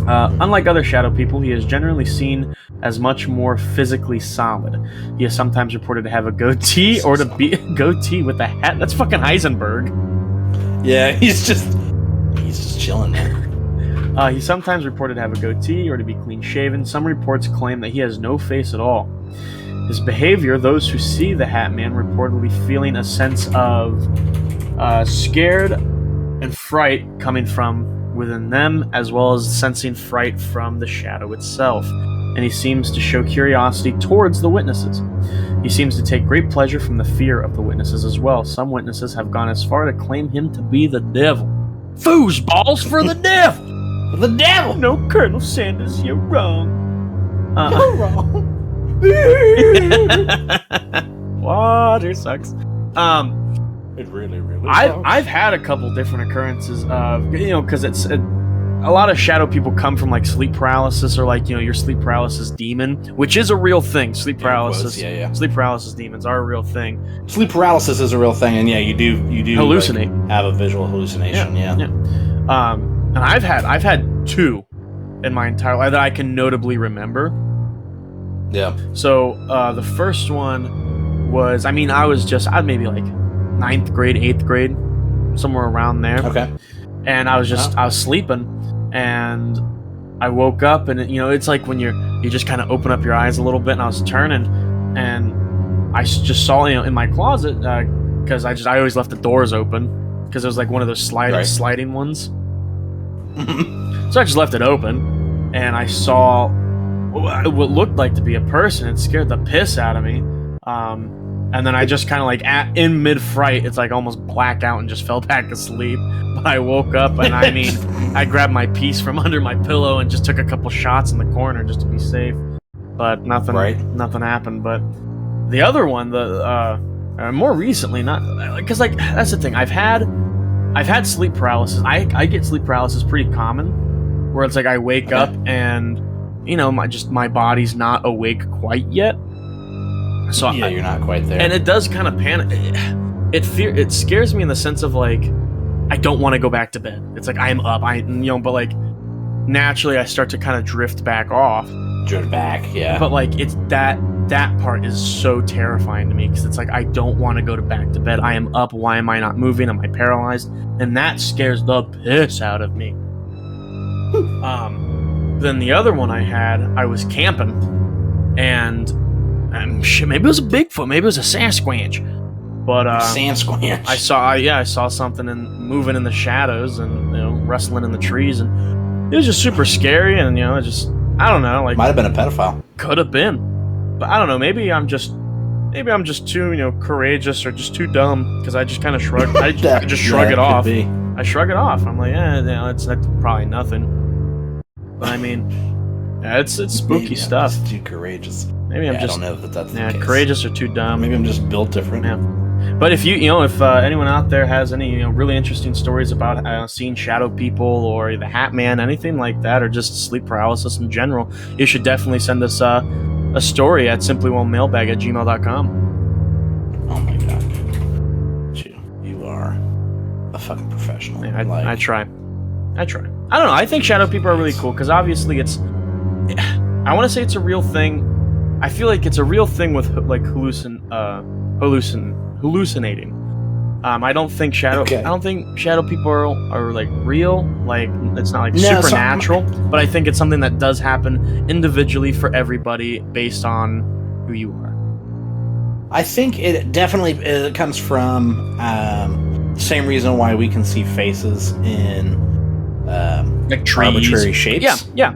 Unlike other shadow people, he is generally seen as much more physically solid. He is sometimes reported to have a goatee or to be a goatee with a hat. That's fucking Heisenberg. Yeah, he's just chilling, man. He's sometimes reported to have a goatee or to be clean-shaven. Some reports claim that he has no face at all. His behavior, those who see the Hat Man reportedly feeling a sense of scared and fright coming from within them, as well as sensing fright from the shadow itself. And he seems to show curiosity towards the witnesses. He seems to take great pleasure from the fear of the witnesses as well. Some witnesses have gone as far to claim him to be the devil. Foosballs for the devil! For the devil! No, Colonel Sanders, you're wrong. You're wrong. Water sucks. It really sucks. I've had a couple different occurrences of, because it's a lot of shadow people come from like sleep paralysis or like, your sleep paralysis demon, which is a real thing. Sleep paralysis. Yeah. Sleep paralysis demons are a real thing. Sleep paralysis is a real thing, and yeah, you do hallucinate. Like, have a visual hallucination. Yeah. And I've had two in my entire life that I can notably remember. Yeah. So the first one was, I was maybe like 9th grade, 8th grade, somewhere around there. Okay. And I was sleeping, and I woke up, and it's like when you just kind of open up your eyes a little bit, and I was turning, and I just saw in my closet, because I always left the doors open because it was like one of those sliding ones. So I just left it open, and I saw what looked like to be a person. It scared the piss out of me. And then I just kind of like in mid-fright, it's like almost blacked out and just fell back asleep. But I woke up, and I grabbed my piece from under my pillow and just took a couple shots in the corner just to be safe. But nothing happened. But the other one, more recently, not because like that's the thing. I've had sleep paralysis. I get sleep paralysis pretty common, where it's like I wake up and my body's not awake quite yet. So yeah, you're not quite there, and it does kind of panic. It scares me in the sense of like I don't want to go back to bed. It's like I'm up, but like naturally I start to kind of drift back off, Drift back, yeah. But like, it's that part is so terrifying to me because it's like I don't want to go back to bed. I am up. Why am I not moving? Am I paralyzed? And that scares the piss out of me. Then the other one I had, I was camping, and shit, maybe it was a Bigfoot, maybe it was a Sasquatch, but Sasquatch. I saw something moving in the shadows and rustling in the trees, and it was just super scary, and I don't know, like might have been a pedophile. Could have been, but I don't know. Maybe I'm just too courageous or just too dumb because I just kind of shrug. I just shrug it off. I shrug it off. I'm like, that's probably nothing. But I mean, it's spooky maybe stuff. I'm just too courageous. Maybe I'm just. I don't know that's the case. Courageous or too dumb. Maybe I'm just built different. Yeah. But if if anyone out there has any really interesting stories about seeing shadow people or the Hat Man, anything like that, or just sleep paralysis in general, you should definitely send us a story at simplywhelmedmailbag@gmail.com. Oh my god, you are a fucking professional. Yeah, I try. I don't know. I think shadow people are really cool because obviously I want to say it's a real thing. I feel like it's a real thing with like hallucinating. I don't think shadow people are like real. Like it's not like supernatural. But I think it's something that does happen individually for everybody based on who you are. I think it definitely comes from the same reason why we can see faces in like trees. Arbitrary shapes. Yeah.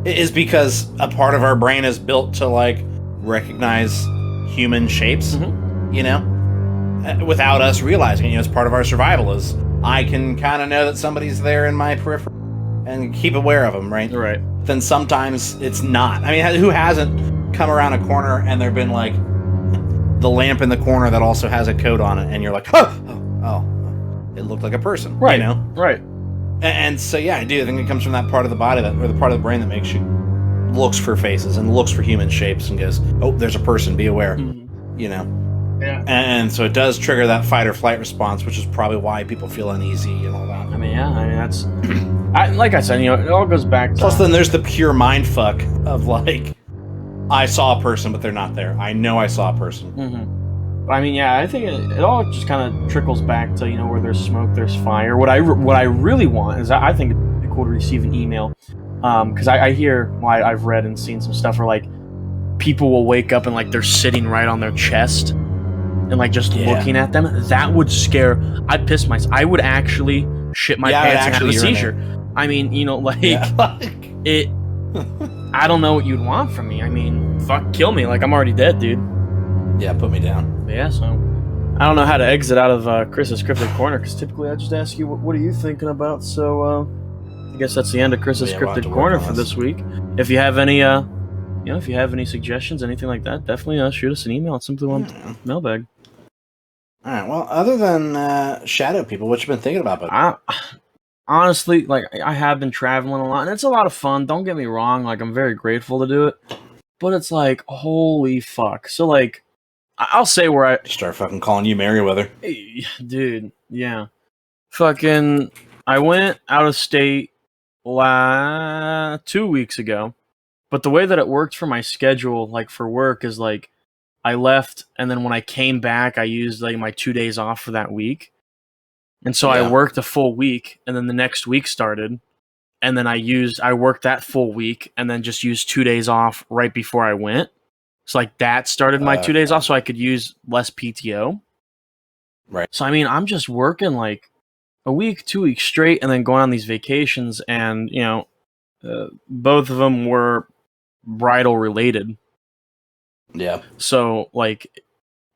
It is because a part of our brain is built to like recognize human shapes. Mm-hmm. Without us realizing it. It's part of our survival. Is I can kind of know that somebody's there in my periphery and keep aware of them, right? Right. Then sometimes it's not. I mean, who hasn't come around a corner and there've been like the lamp in the corner that also has a coat on it, and you're like, oh, it looked like a person, right? Right. And so, yeah, I do. I think it comes from that part of the body or the part of the brain that makes you looks for faces and looks for human shapes and goes, oh, there's a person, be aware, Yeah. And so it does trigger that fight or flight response, which is probably why people feel uneasy and all that. I mean, that's, like I said, it all goes back to... Plus, then there's the pure mind fuck of like, I saw a person, but they're not there. I know I saw a person. Mm-hmm. I mean, yeah, I think it all just kind of trickles back to, where there's smoke, there's fire. What I really want is I think it'd be cool to receive an email. Because I hear, I've read and seen some stuff where, like, people will wake up and, like, they're sitting right on their chest and, like, just looking at them. That would scare... I'd piss myself. I would actually shit my pants and have a seizure. I mean, it... I don't know what you'd want from me. I mean, fuck, kill me. Like, I'm already dead, dude. Yeah, put me down. Yeah, so I don't know how to exit out of Chris's Cryptic Corner, because typically I just ask you, what are you thinking about? So I guess that's the end of Chris's Cryptic Corner for this week. If you have any, if you have any suggestions, anything like that, definitely shoot us an email at simplywhelmedmailbag. All right. Well, other than shadow people, what you been thinking about? Honestly, like, I have been traveling a lot, and it's a lot of fun. Don't get me wrong. Like, I'm very grateful to do it, but it's like, holy fuck. So like, I'll say where I start fucking calling you Merriweather. Hey, dude, yeah. Fucking, I went out of state 2 weeks ago, but the way that it worked for my schedule, like for work, is like I left, and then when I came back, I used like my 2 days off for that week, and so I worked a full week, and then the next week started, and then I worked that full week, and then just used 2 days off right before I went. So, like, that started my 2 days off so I could use less PTO. Right. So, I mean, I'm just working, like, a week, 2 weeks straight, and then going on these vacations, and, both of them were bridal-related. Yeah. So, like,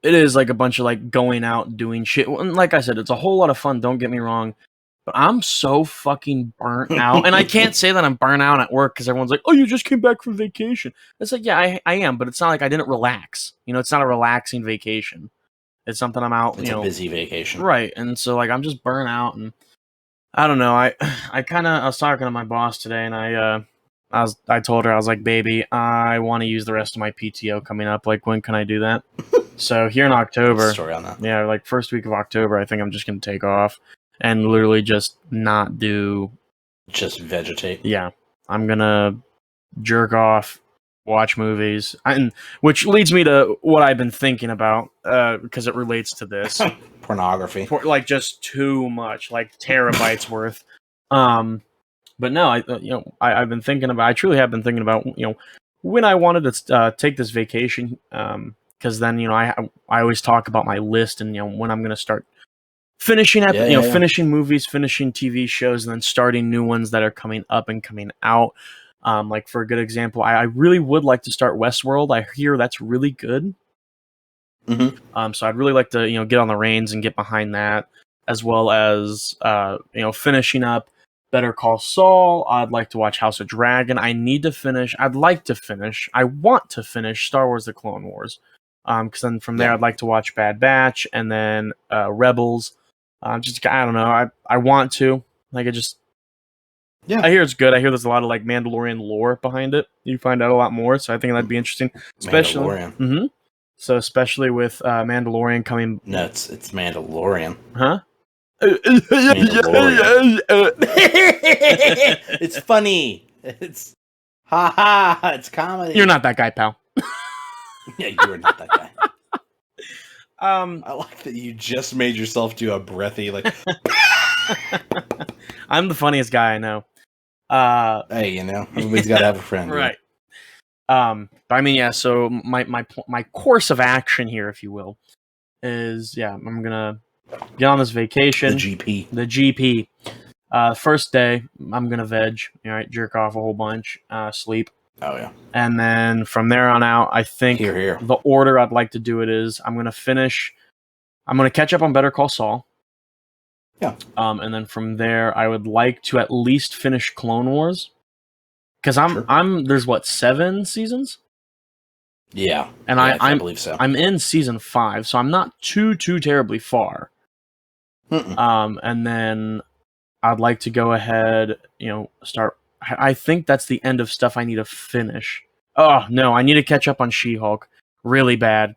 it is, like, a bunch of, like, going out, doing shit. And like I said, it's a whole lot of fun, don't get me wrong. But I'm so fucking burnt out. And I can't say that I'm burnt out at work because everyone's like, oh, you just came back from vacation. It's like, yeah, I am, but it's not like I didn't relax. It's not a relaxing vacation. It's something I'm out, it's a busy vacation. Right. And so, like, I'm just burnt out. And I don't know. I was talking to my boss today, and I told her, I was like, baby, I want to use the rest of my PTO coming up. Like, when can I do that? So here in October, story on that. Yeah, like first week of October, I think I'm just going to take off. And literally just not do... Just vegetate. Yeah. I'm gonna jerk off, watch movies, and which leads me to what I've been thinking about because it relates to this. Pornography, like just too much, like terabytes worth. But no, I've been thinking about. I truly have been thinking about when I wanted to take this vacation. Because then I always talk about my list and when I'm going to start finishing finishing movies, finishing TV shows, and then starting new ones that are coming up and coming out. Like for a good example, I really would like to start Westworld. I hear that's really good. Mm-hmm. So I'd really like to get on the reins and get behind that, as well as finishing up Better Call Saul. I'd like to watch House of Dragon. I want to finish Star Wars: The Clone Wars. Because then from there I'd like to watch Bad Batch and then Rebels. I don't know. I want to. I hear it's good. I hear there's a lot of like Mandalorian lore behind it. You find out a lot more, so I think that'd be interesting. Especially, Mandalorian. So especially with Mandalorian coming. No, it's Mandalorian. Huh? Mandalorian. It's funny. It's It's comedy. You're not that guy, pal. Yeah, you are not that guy. I like that you just made yourself do a breathy like. I'm the funniest guy I know. Hey, everybody's got to have a friend, right? But I mean, yeah. So my course of action here, if you will, is I'm gonna get on this vacation. The GP. First day, I'm gonna veg. Jerk off a whole bunch, sleep. Oh yeah. And then from there on out, I think the order I'd like to do it is I'm gonna catch up on Better Call Saul. Yeah. And then from there, I would like to at least finish Clone Wars. Because there's 7 seasons? Yeah. And I believe so. I'm in season 5, so I'm not too terribly far. And then I'd like to go ahead, start. I think that's the end of stuff I need to finish. Oh no, I need to catch up on She-Hulk really bad.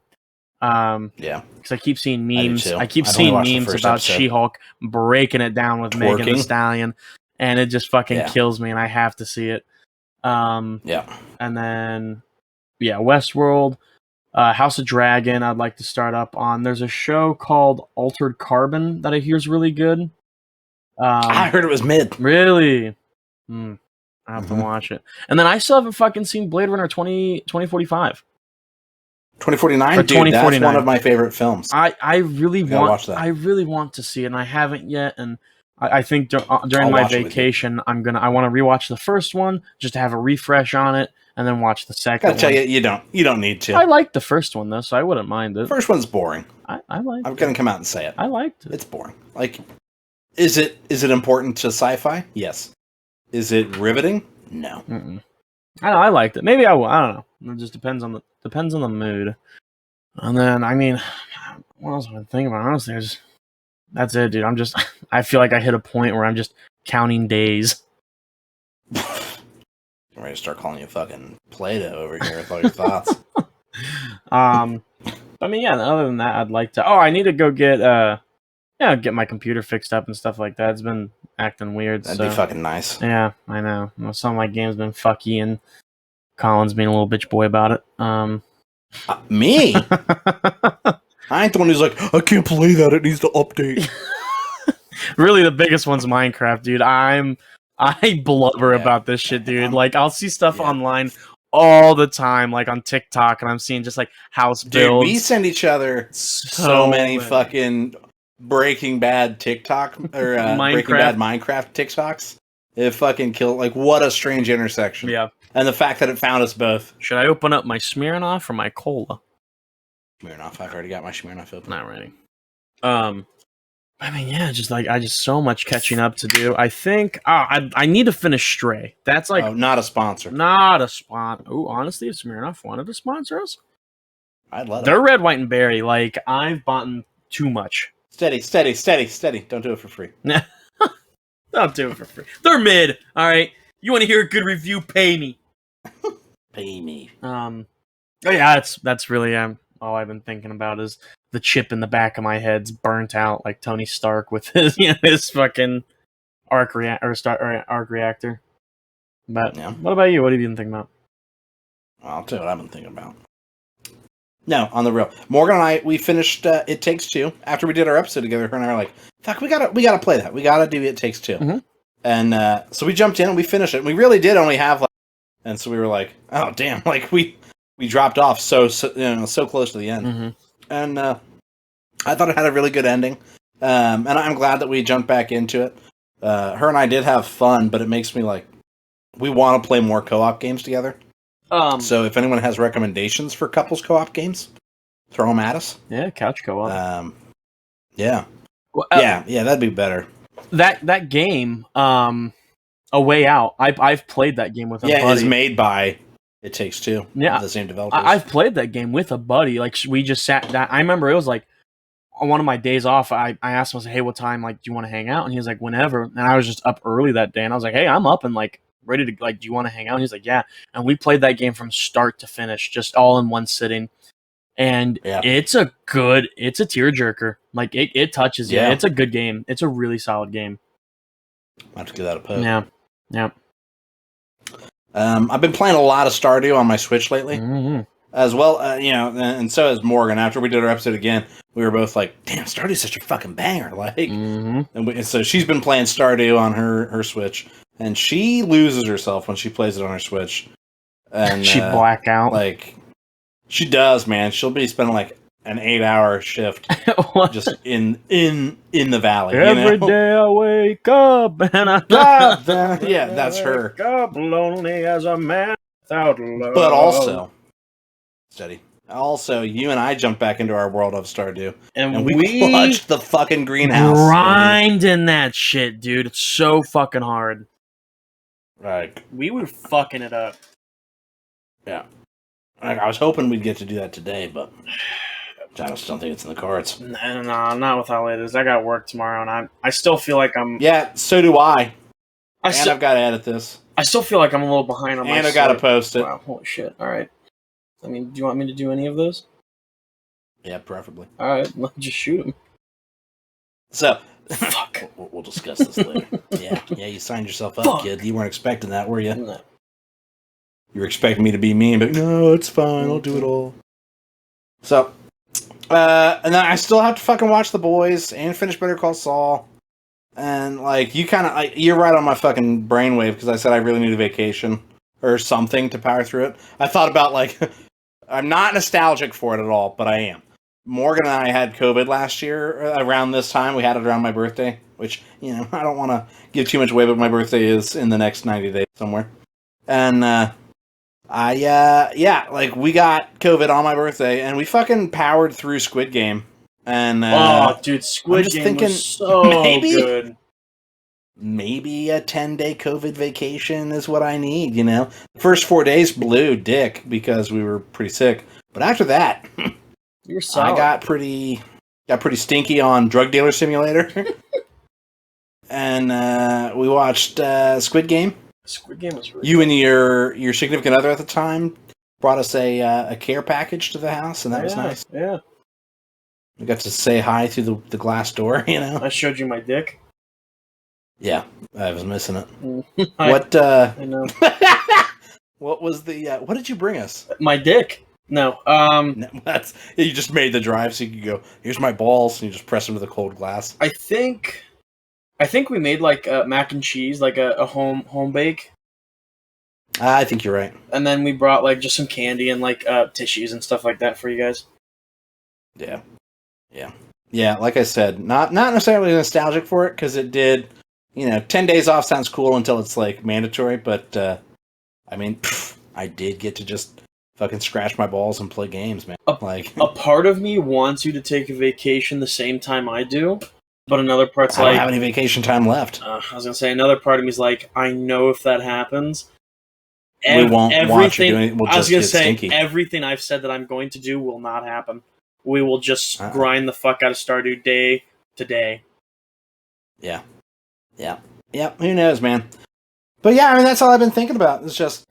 Yeah, because I keep seeing memes. I keep seeing memes about She-Hulk breaking it down with Megan Thee Stallion, and it just fucking kills me, and I have to see it. Yeah, and then Westworld, House of Dragon. I'd like to start up on. There's a show called Altered Carbon that I hear is really good. I heard it was mid. Really? I have to watch it. And then I still haven't fucking seen Blade Runner 2045. 2049? Dude, 2049. That's one of my favorite films. I really want to see it, and I haven't yet. And I think during my vacation, I want to rewatch the first one just to have a refresh on it, and then watch the second one. I gotta tell you don't need to. I liked the first one though, so I wouldn't mind it. First one's boring. I'm gonna come out and say it. I liked it. It's boring. Like, is it important to sci-fi? Yes. Is it riveting? No. I liked it. Maybe I will. I don't know. It just depends on the mood. And then what else have I been thinking about? Honestly, that's it, dude. I feel like I hit a point where I'm just counting days. I'm ready to start calling you fucking Play-Doh over here with all your thoughts. I mean, other than that, I'd like to. Oh, I need to go get my computer fixed up and stuff like that. It's been acting weird. That'd be fucking nice. Yeah, I know. Some of my games been fucky, and Colin's being a little bitch boy about it. Me? I ain't the one who's like, I can't play that. It needs to update. Really, the biggest one's Minecraft, dude. I blubber about this shit, dude. Like, I'll see stuff online all the time, like on TikTok, and I'm seeing just like house builds. Dude, we send each other so many fucking Breaking Bad TikTok or Breaking Bad Minecraft TikToks. It fucking killed. Like, what a strange intersection. Yeah. And the fact that it found us both. Should I open up my Smirnoff or my cola? Smirnoff. I've already got my Smirnoff open. Not ready. I mean, just so much catching up to do. I think I need to finish Stray. That's like not a sponsor. Not a sponsor. Oh, honestly, if Smirnoff wanted to sponsor us, I'd let They're red, white, and berry. Like, I've bought too much. Steady. Don't do it for free. Don't do it for free. They're mid. All right. You want to hear a good review? Pay me. Pay me. Oh yeah, that's really all I've been thinking about is the chip in the back of my head's burnt out like Tony Stark with his his fucking arc reactor. But what about you? What have you been thinking about? I'll tell you what I've been thinking about. No, on the real. Morgan and I, we finished It Takes Two after we did our episode together. Her and I were like, "Fuck, we gotta play that. We gotta do It Takes Two." Mm-hmm. And so we jumped in and we finished it. And we really did only have and so we were like, "Oh damn!" Like we dropped off so close to the end. Mm-hmm. And I thought it had a really good ending. And I'm glad that we jumped back into it. Her and I did have fun, but it makes me like, we want to play more co-op games together. So if anyone has recommendations for couples co-op games, throw them at us. Yeah, couch co-op. Yeah. Well, yeah, that'd be better. That game, A Way Out. I've played that game with a buddy. Yeah, it's made by It Takes Two. Yeah, the same developers. I've played that game with a buddy. Like we just sat down. I remember it was like on one of my days off. I asked him, I said, "Hey, what time? Like, do you want to hang out?" And he was like, "Whenever." And I was just up early that day, and I was like, "Hey, I'm up and like ready to like. Do you want to hang out?" And he's like, "Yeah." And we played that game from start to finish, just all in one sitting. And it's a tearjerker. Like it touches you. Yeah. It's a good game. It's a really solid game. I'll have to give that a poke. Yeah. I've been playing a lot of Stardew on my Switch lately, as well. And so has Morgan. After we did our episode again, we were both like, "Damn, Stardew's such a fucking banger!" Like, and so she's been playing Stardew on her Switch, and she loses herself when she plays it on her Switch, and she black out. Like, she does, man. She'll be spending like an 8-hour shift just in the valley. Every day I wake up and I yeah, that's her. Wake up lonely as a man without love. But also, steady. Also, you and I jumped back into our world of Stardew, and we clutched the fucking greenhouse. Grinding that shit, dude. It's so fucking hard. Right. We were fucking it up. Yeah. I was hoping we'd get to do that today, but I just don't think it's in the cards. No, not with how late it is. I got work tomorrow, and I still feel like I'm... Yeah, so do I. I've got to edit this. I still feel like I'm a little behind on my... And I've got to post it. Wow, holy shit. All right. I mean, do you want me to do any of those? Yeah, preferably. All right, let's just shoot them. So... Fuck. We'll discuss this later. Yeah, you signed yourself up, kid. You weren't expecting that, were you? No. You were expecting me to be mean, but no, it's fine. I'll do it all. So, and then I still have to fucking watch The Boys and finish Better Call Saul. And, like, you're right on my fucking brainwave because I said I really need a vacation or something to power through it. I thought about, like, I'm not nostalgic for it at all, but I am. Morgan and I had COVID last year around this time. We had it around my birthday, which, I don't want to give too much away, but my birthday is in the next 90 days somewhere. And, we got COVID on my birthday, and we fucking powered through Squid Game. And dude, Squid Game was so good. Maybe a 10-day COVID vacation is what I need. The first 4 days blew dick because we were pretty sick, but after that, you're solid. I got pretty stinky on Drug Dealer Simulator, and we watched Squid Game. Squid Game was really You and your significant other at the time brought us a care package to the house, and that was nice. Yeah. We got to say hi through the glass door, I showed you my dick. Yeah, I was missing it. I know. What was what did you bring us? My dick. No. You just made the drive so you could go, here's my balls, and you just press them to the cold glass. I think we made like mac and cheese, like a home bake. I think you're right. And then we brought like just some candy and like tissues and stuff like that for you guys. Yeah. Like I said, not necessarily nostalgic for it because it did. 10 days off sounds cool until it's like mandatory. But I did get to just fucking scratch my balls and play games, man. A part of me wants you to take a vacation the same time I do. But another part's I don't have any vacation time left. I was going to say, another part of me is like, I know if that happens, we won't watch you doing it. We'll just get stinky. Everything I've said that I'm going to do will not happen. We will just grind the fuck out of Stardew day to day. Yeah. Who knows, man? But yeah, that's all I've been thinking about. It's just,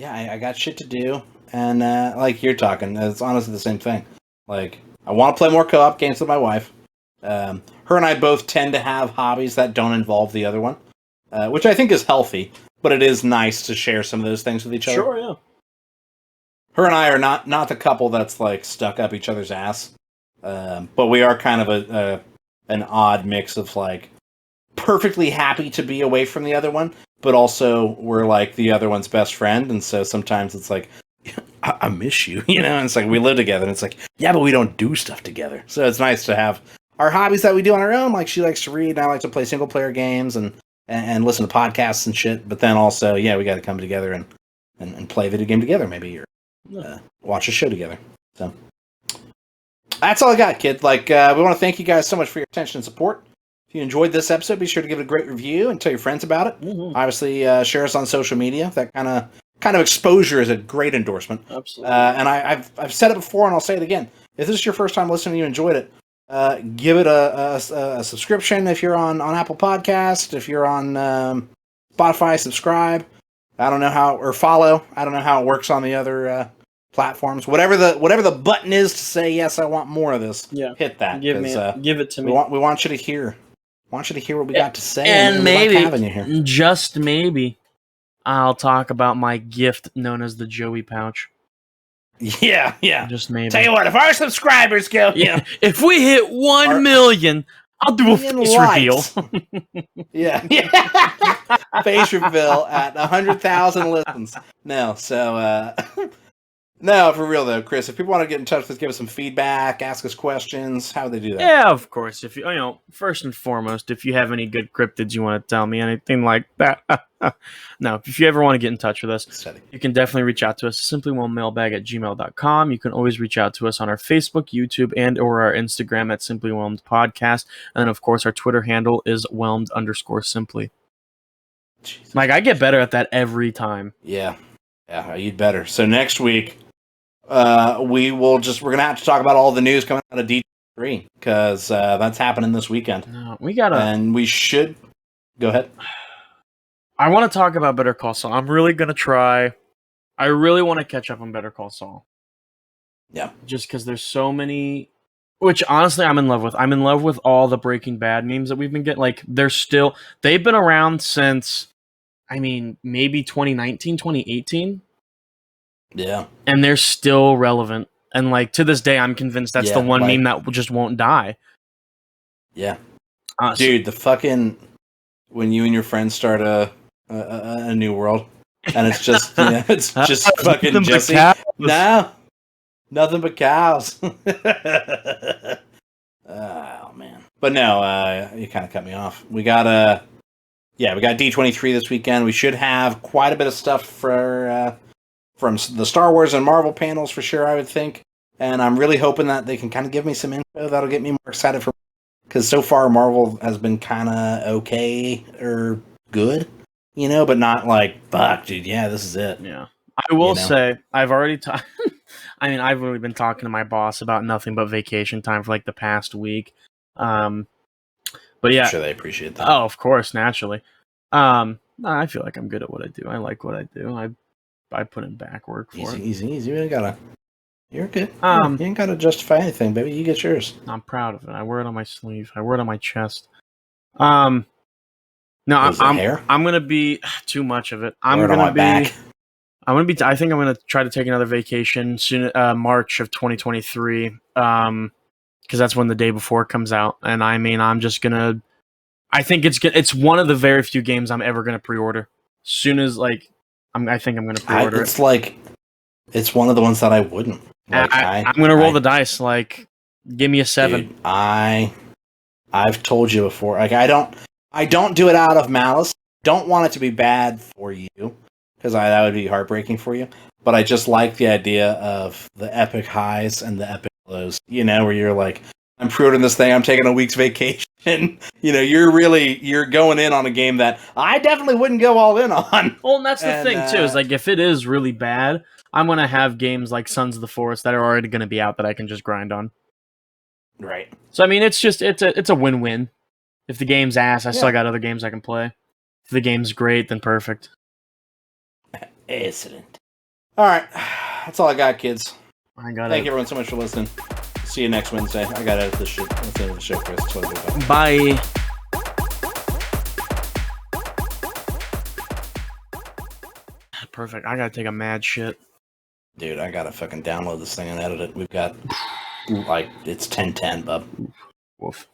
I got shit to do. And like you're talking, it's honestly the same thing. Like, I want to play more co-op games with my wife. Her and I both tend to have hobbies that don't involve the other one, which I think is healthy. but it is nice to share some of those things with each other. Sure, yeah. Her and I are not the couple that's like stuck up each other's ass, but we are kind of an odd mix of like perfectly happy to be away from the other one, but also we're like the other one's best friend, and so sometimes it's like, I miss you, you know, and it's like we live together, and it's like, yeah, but we don't do stuff together. So it's nice to have our hobbies that we do on our own. Like she likes to read, and I like to play single player games and listen to podcasts and shit. But then also, yeah, we got to come together and play a video game together, maybe, or watch a show together. So that's all I got, kid. Like, we want to thank you guys so much for your attention and support. If you enjoyed this episode, be sure to give it a great review and tell your friends about it. Mm-hmm. Obviously, share us on social media. That kind of exposure is a great endorsement. Absolutely. And I've said it before, and I'll say it again. If this is your first time listening and you enjoyed it, give it a subscription if you're on Apple Podcast. If you're on Spotify, subscribe. I don't know how, or follow. I don't know how it works on the other platforms. Whatever the button is to say yes, I want more of this. Yeah, hit that. Give it to me. We want you to hear. Want you to hear what we got to say, and maybe, like having you here. Just maybe, I'll talk about my gift known as the Joey pouch. Yeah. Just maybe. Tell you what, if our subscribers go, if we hit 1 million, I'll do a face reveal. Yeah. Face reveal at 100,000 listens. No, so no, for real though, Chris. If people want to get in touch with us, give us some feedback, ask us questions, how would they do that? Yeah, of course. If you first and foremost, if you have any good cryptids you want to tell me, anything like that. No, if you ever want to get in touch with us, you can definitely reach out to us. simplywhelmedmailbag@gmail.com. You can always reach out to us on our Facebook, YouTube, and or our Instagram at Simply Whelmed Podcast. And then, of course, our Twitter handle is Whelmed_simply. Jesus. Like, I get better at that every time. Yeah, you'd better. So next week, we're gonna have to talk about all the news coming out of D3 because that's happening this weekend. No, and we should go ahead. I want to talk about Better Call Saul. I'm really gonna try. I really want to catch up on Better Call Saul. Yeah, just because there's so many, which honestly I'm in love with. I'm in love with all the Breaking Bad memes that we've been getting. Like they've been around since, maybe 2019, 2018. Yeah. And they're still relevant. And to this day, I'm convinced that's the one meme that just won't die. Yeah. Dude, the fucking, when you and your friends start a new world, and it's just, it's just fucking Jesse. No, nothing but cows. Oh, man. But no, you kind of cut me off. We got D23 this weekend. We should have quite a bit of stuff from the Star Wars and Marvel panels for sure, I would think. And I'm really hoping that they can kind of give me some info that'll get me more excited for, because so far Marvel has been kind of okay or good, but not like, fuck, dude, yeah, this is it. Yeah. I will say, I've already I've really been talking to my boss about nothing but vacation time for the past week. But yeah. I'm sure they appreciate that. Oh, of course, naturally. I feel like I'm good at what I do. I like what I do. I put in back work for it. Easy. You're good. You ain't gotta justify anything, baby. You get yours. I'm proud of it. I wear it on my sleeve. I wear it on my chest. No, I'm gonna be too much of it. I think I'm gonna try to take another vacation soon, March of 2023. Because that's when the day before comes out, and I'm just gonna. I think it's one of the very few games I'm ever gonna pre-order. Soon as I think I'm gonna pre-order it. It's one of the ones that I wouldn't. I'm gonna roll the dice. Give me a 7. Dude, I've told you before. I don't do it out of malice. Don't want it to be bad for you, because that would be heartbreaking for you. But I just like the idea of the epic highs and the epic lows. Where you're like, I'm pre-ordering this thing. I'm taking a week's vacation. You're going in on a game that I definitely wouldn't go all in on. Well, and that's the thing too. Is if it is really bad, I'm gonna have games like Sons of the Forest that are already gonna be out that I can just grind on. Right. So it's a win-win. If the game's ass, I still got other games I can play. If the game's great, then perfect. Excellent. All right, that's all I got, kids. Thank you everyone so much for listening. See you next Wednesday. I gotta edit this shit. That's the end of the show, Chris. Bye. perfect. I gotta take a mad shit. Dude, I gotta fucking download this thing and edit it. We've got, like, it's 10:10, bub. Woof.